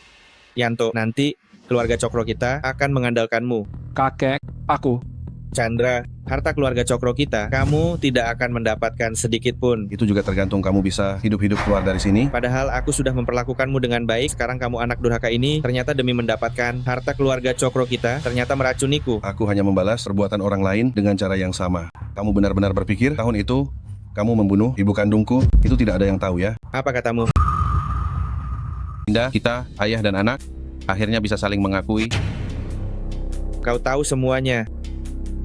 Yanto, nanti keluarga Cokro kita akan mengandalkanmu. kakek, aku. Chandra, harta keluarga Cokro kita, kamu tidak akan mendapatkan sedikit pun. Itu juga tergantung kamu bisa hidup-hidup keluar dari sini. Padahal aku sudah memperlakukanmu dengan baik, sekarang kamu anak durhaka ini, ternyata demi mendapatkan harta keluarga Cokro kita, ternyata meracuniku. Aku hanya membalas perbuatan orang lain dengan cara yang sama. Kamu benar-benar berpikir tahun itu kamu membunuh ibu kandungku? Itu tidak ada yang tahu ya. Apa katamu? Linda, kita, ayah dan anak, akhirnya bisa saling mengakui. Kau tahu semuanya.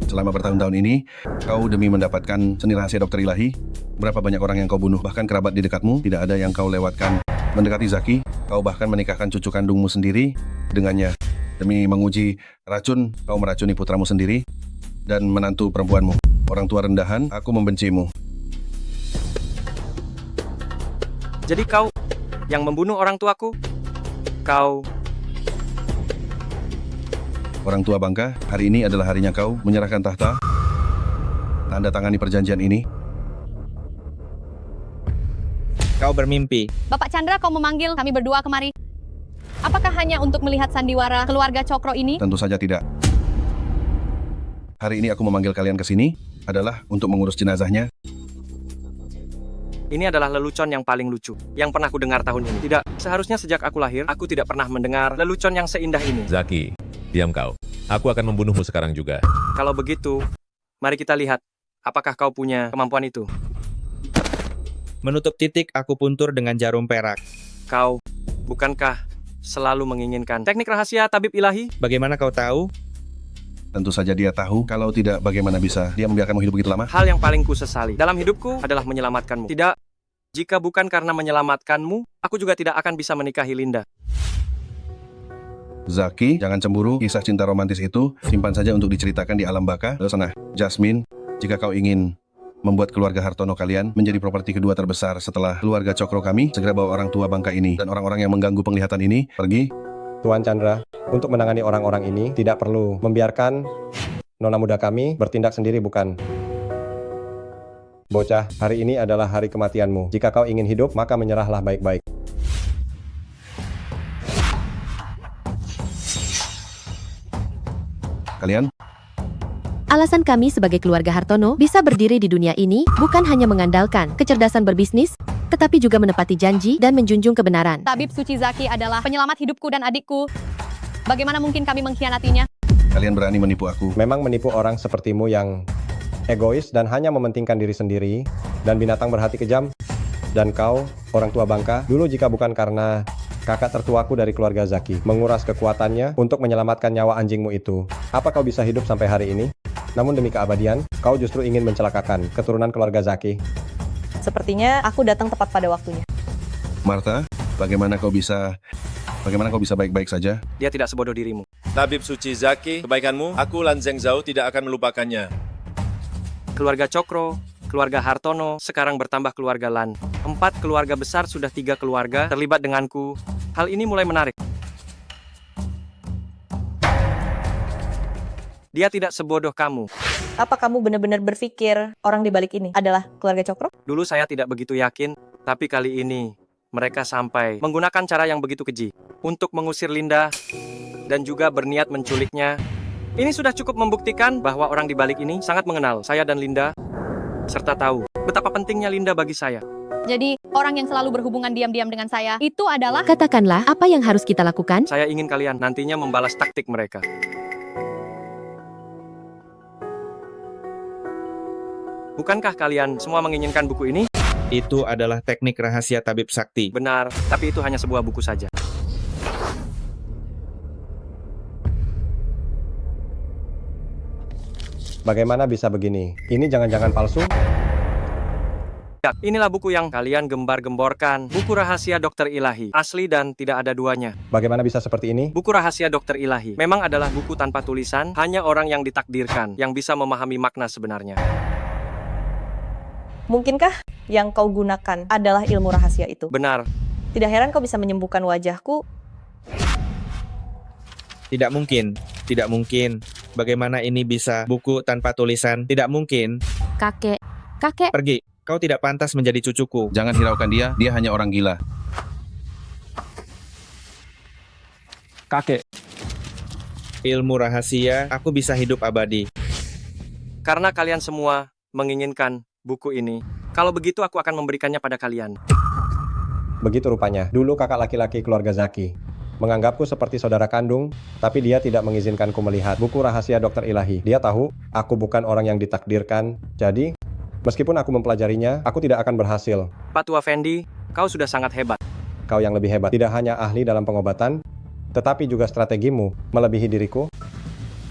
Selama bertahun-tahun ini, kau demi mendapatkan seni rahasia dokter ilahi, berapa banyak orang yang kau bunuh, bahkan kerabat di dekatmu, tidak ada yang kau lewatkan. Mendekati Zaki, kau bahkan menikahkan cucu kandungmu sendiri dengannya. Demi menguji racun, kau meracuni putramu sendiri dan menantu perempuanmu. Orang tua rendahan, aku membencimu. Jadi kau yang membunuh orang tuaku? Kau... Orang tua bangka, hari ini adalah harinya kau menyerahkan tahta. Tanda tangani perjanjian ini. Kau bermimpi. Bapak Chandra, kau memanggil kami berdua kemari. Apakah hanya untuk melihat sandiwara keluarga Cokro ini? Tentu saja tidak. Hari ini aku memanggil kalian ke sini adalah untuk mengurus jenazahnya. Ini adalah lelucon yang paling lucu yang pernah aku dengar tahun ini. Tidak, seharusnya sejak aku lahir, aku tidak pernah mendengar lelucon yang seindah ini. Zaki, diam kau. Aku akan membunuhmu sekarang juga. Kalau begitu, mari kita lihat, apakah kau punya kemampuan itu? Menutup titik, aku puntur dengan jarum perak. Kau, bukankah selalu menginginkan teknik rahasia tabib ilahi? Bagaimana kau tahu? Tentu saja dia tahu, kalau tidak bagaimana bisa dia membiarkanmu hidup begitu lama? Hal yang paling ku sesali dalam hidupku adalah menyelamatkanmu. Tidak, jika bukan karena menyelamatkanmu, aku juga tidak akan bisa menikahi Linda. Zaki, jangan cemburu, kisah cinta romantis itu simpan saja untuk diceritakan di alam baka. Lalu sana, Jasmine, jika kau ingin membuat keluarga Hartono kalian menjadi properti kedua terbesar setelah keluarga Cokro kami, segera bawa orang tua bangka ini dan orang-orang yang mengganggu penglihatan ini pergi. Tuan Chandra, untuk menangani orang-orang ini tidak perlu membiarkan nona muda kami bertindak sendiri, bukan? Bocah, hari ini adalah hari kematianmu. Jika kau ingin hidup, maka menyerahlah baik-baik. Kalian? Alasan kami sebagai keluarga Hartono bisa berdiri di dunia ini bukan hanya mengandalkan kecerdasan berbisnis, tetapi juga menepati janji dan menjunjung kebenaran. Tabib Suci Zaki adalah penyelamat hidupku dan adikku. Bagaimana mungkin kami mengkhianatinya? Kalian berani menipu aku. Memang menipu orang sepertimu yang egois dan hanya mementingkan diri sendiri, dan binatang berhati kejam. Dan kau, orang tua bangka, dulu jika bukan karena kakak tertuaku dari keluarga Zaki menguras kekuatannya untuk menyelamatkan nyawa anjingmu itu, apa kau bisa hidup sampai hari ini? Namun demi keabadian, kau justru ingin mencelakakan keturunan keluarga Zaki. Sepertinya aku datang tepat pada waktunya. Martha, bagaimana kau bisa baik-baik saja? Dia tidak sebodoh dirimu. Tabib Suci Zaki, kebaikanmu, aku Lan Zhengzhou tidak akan melupakannya. Keluarga Cokro, keluarga Hartono, sekarang bertambah keluarga Lan. 4 keluarga besar sudah 3 keluarga terlibat denganku. Hal ini mulai menarik. Dia tidak sebodoh kamu. Apa kamu benar-benar berpikir orang di balik ini adalah keluarga Cokro? Dulu saya tidak begitu yakin, tapi kali ini mereka sampai menggunakan cara yang begitu keji untuk mengusir Linda dan juga berniat menculiknya. Ini sudah cukup membuktikan bahwa orang di balik ini sangat mengenal saya dan Linda, serta tahu betapa pentingnya Linda bagi saya. Jadi, orang yang selalu berhubungan diam-diam dengan saya, itu adalah... Katakanlah apa yang harus kita lakukan? Saya ingin kalian nantinya membalas taktik mereka. Bukankah kalian semua menginginkan buku ini? Itu adalah teknik rahasia tabib sakti. Benar, tapi itu hanya sebuah buku saja. Bagaimana bisa begini? Ini jangan-jangan palsu? Ya, inilah buku yang kalian gembar-gemborkan. Buku rahasia Dokter Ilahi. Asli dan tidak ada duanya. Bagaimana bisa seperti ini? Buku rahasia Dokter Ilahi memang adalah buku tanpa tulisan, hanya orang yang ditakdirkan yang bisa memahami makna sebenarnya. Mungkinkah yang kau gunakan adalah ilmu rahasia itu? Benar. Tidak heran kau bisa menyembuhkan wajahku. Tidak mungkin. Tidak mungkin. Bagaimana ini bisa buku tanpa tulisan? Tidak mungkin. Kakek. Pergi. Kau tidak pantas menjadi cucuku. Jangan hiraukan dia hanya orang gila. Kakek. Ilmu rahasia, aku bisa hidup abadi. Karena kalian semua menginginkan buku ini. Kalau begitu aku akan memberikannya pada kalian. Begitu rupanya. Dulu kakak laki-laki keluarga Zaki menganggapku seperti saudara kandung, tapi dia tidak mengizinkanku melihat buku rahasia Dokter Ilahi. Dia tahu aku bukan orang yang ditakdirkan. Jadi, meskipun aku mempelajarinya, aku tidak akan berhasil. Pak Tua Fendi, kau sudah sangat hebat. Kau yang lebih hebat. Tidak hanya ahli dalam pengobatan, tetapi juga strategimu melebihi diriku.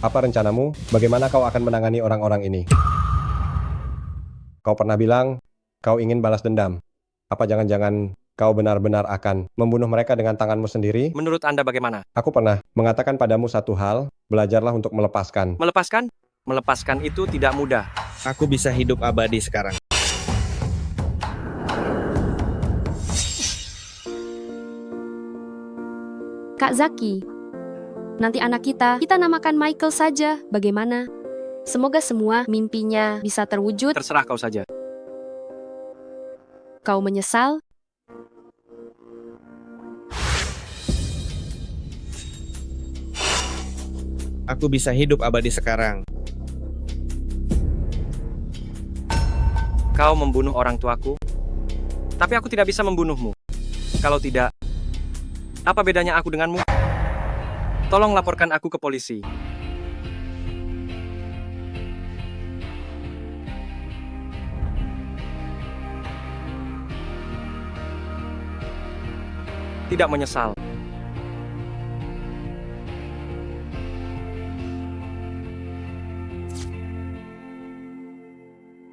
Apa rencanamu? Bagaimana kau akan menangani orang-orang ini? Kau pernah bilang, kau ingin balas dendam. Apa jangan-jangan kau benar-benar akan membunuh mereka dengan tanganmu sendiri? Menurut Anda bagaimana? Aku pernah mengatakan padamu satu hal, belajarlah untuk melepaskan. Melepaskan? Melepaskan itu tidak mudah. Aku bisa hidup abadi sekarang. Kak Zaki, nanti anak kita namakan Michael saja. Bagaimana? Semoga semua mimpinya bisa terwujud. Terserah kau saja. Kau menyesal? Aku bisa hidup abadi sekarang. Kau membunuh orang tuaku, tapi aku tidak bisa membunuhmu. Kalau tidak, apa bedanya aku denganmu? Tolong laporkan aku ke polisi. Tidak menyesal.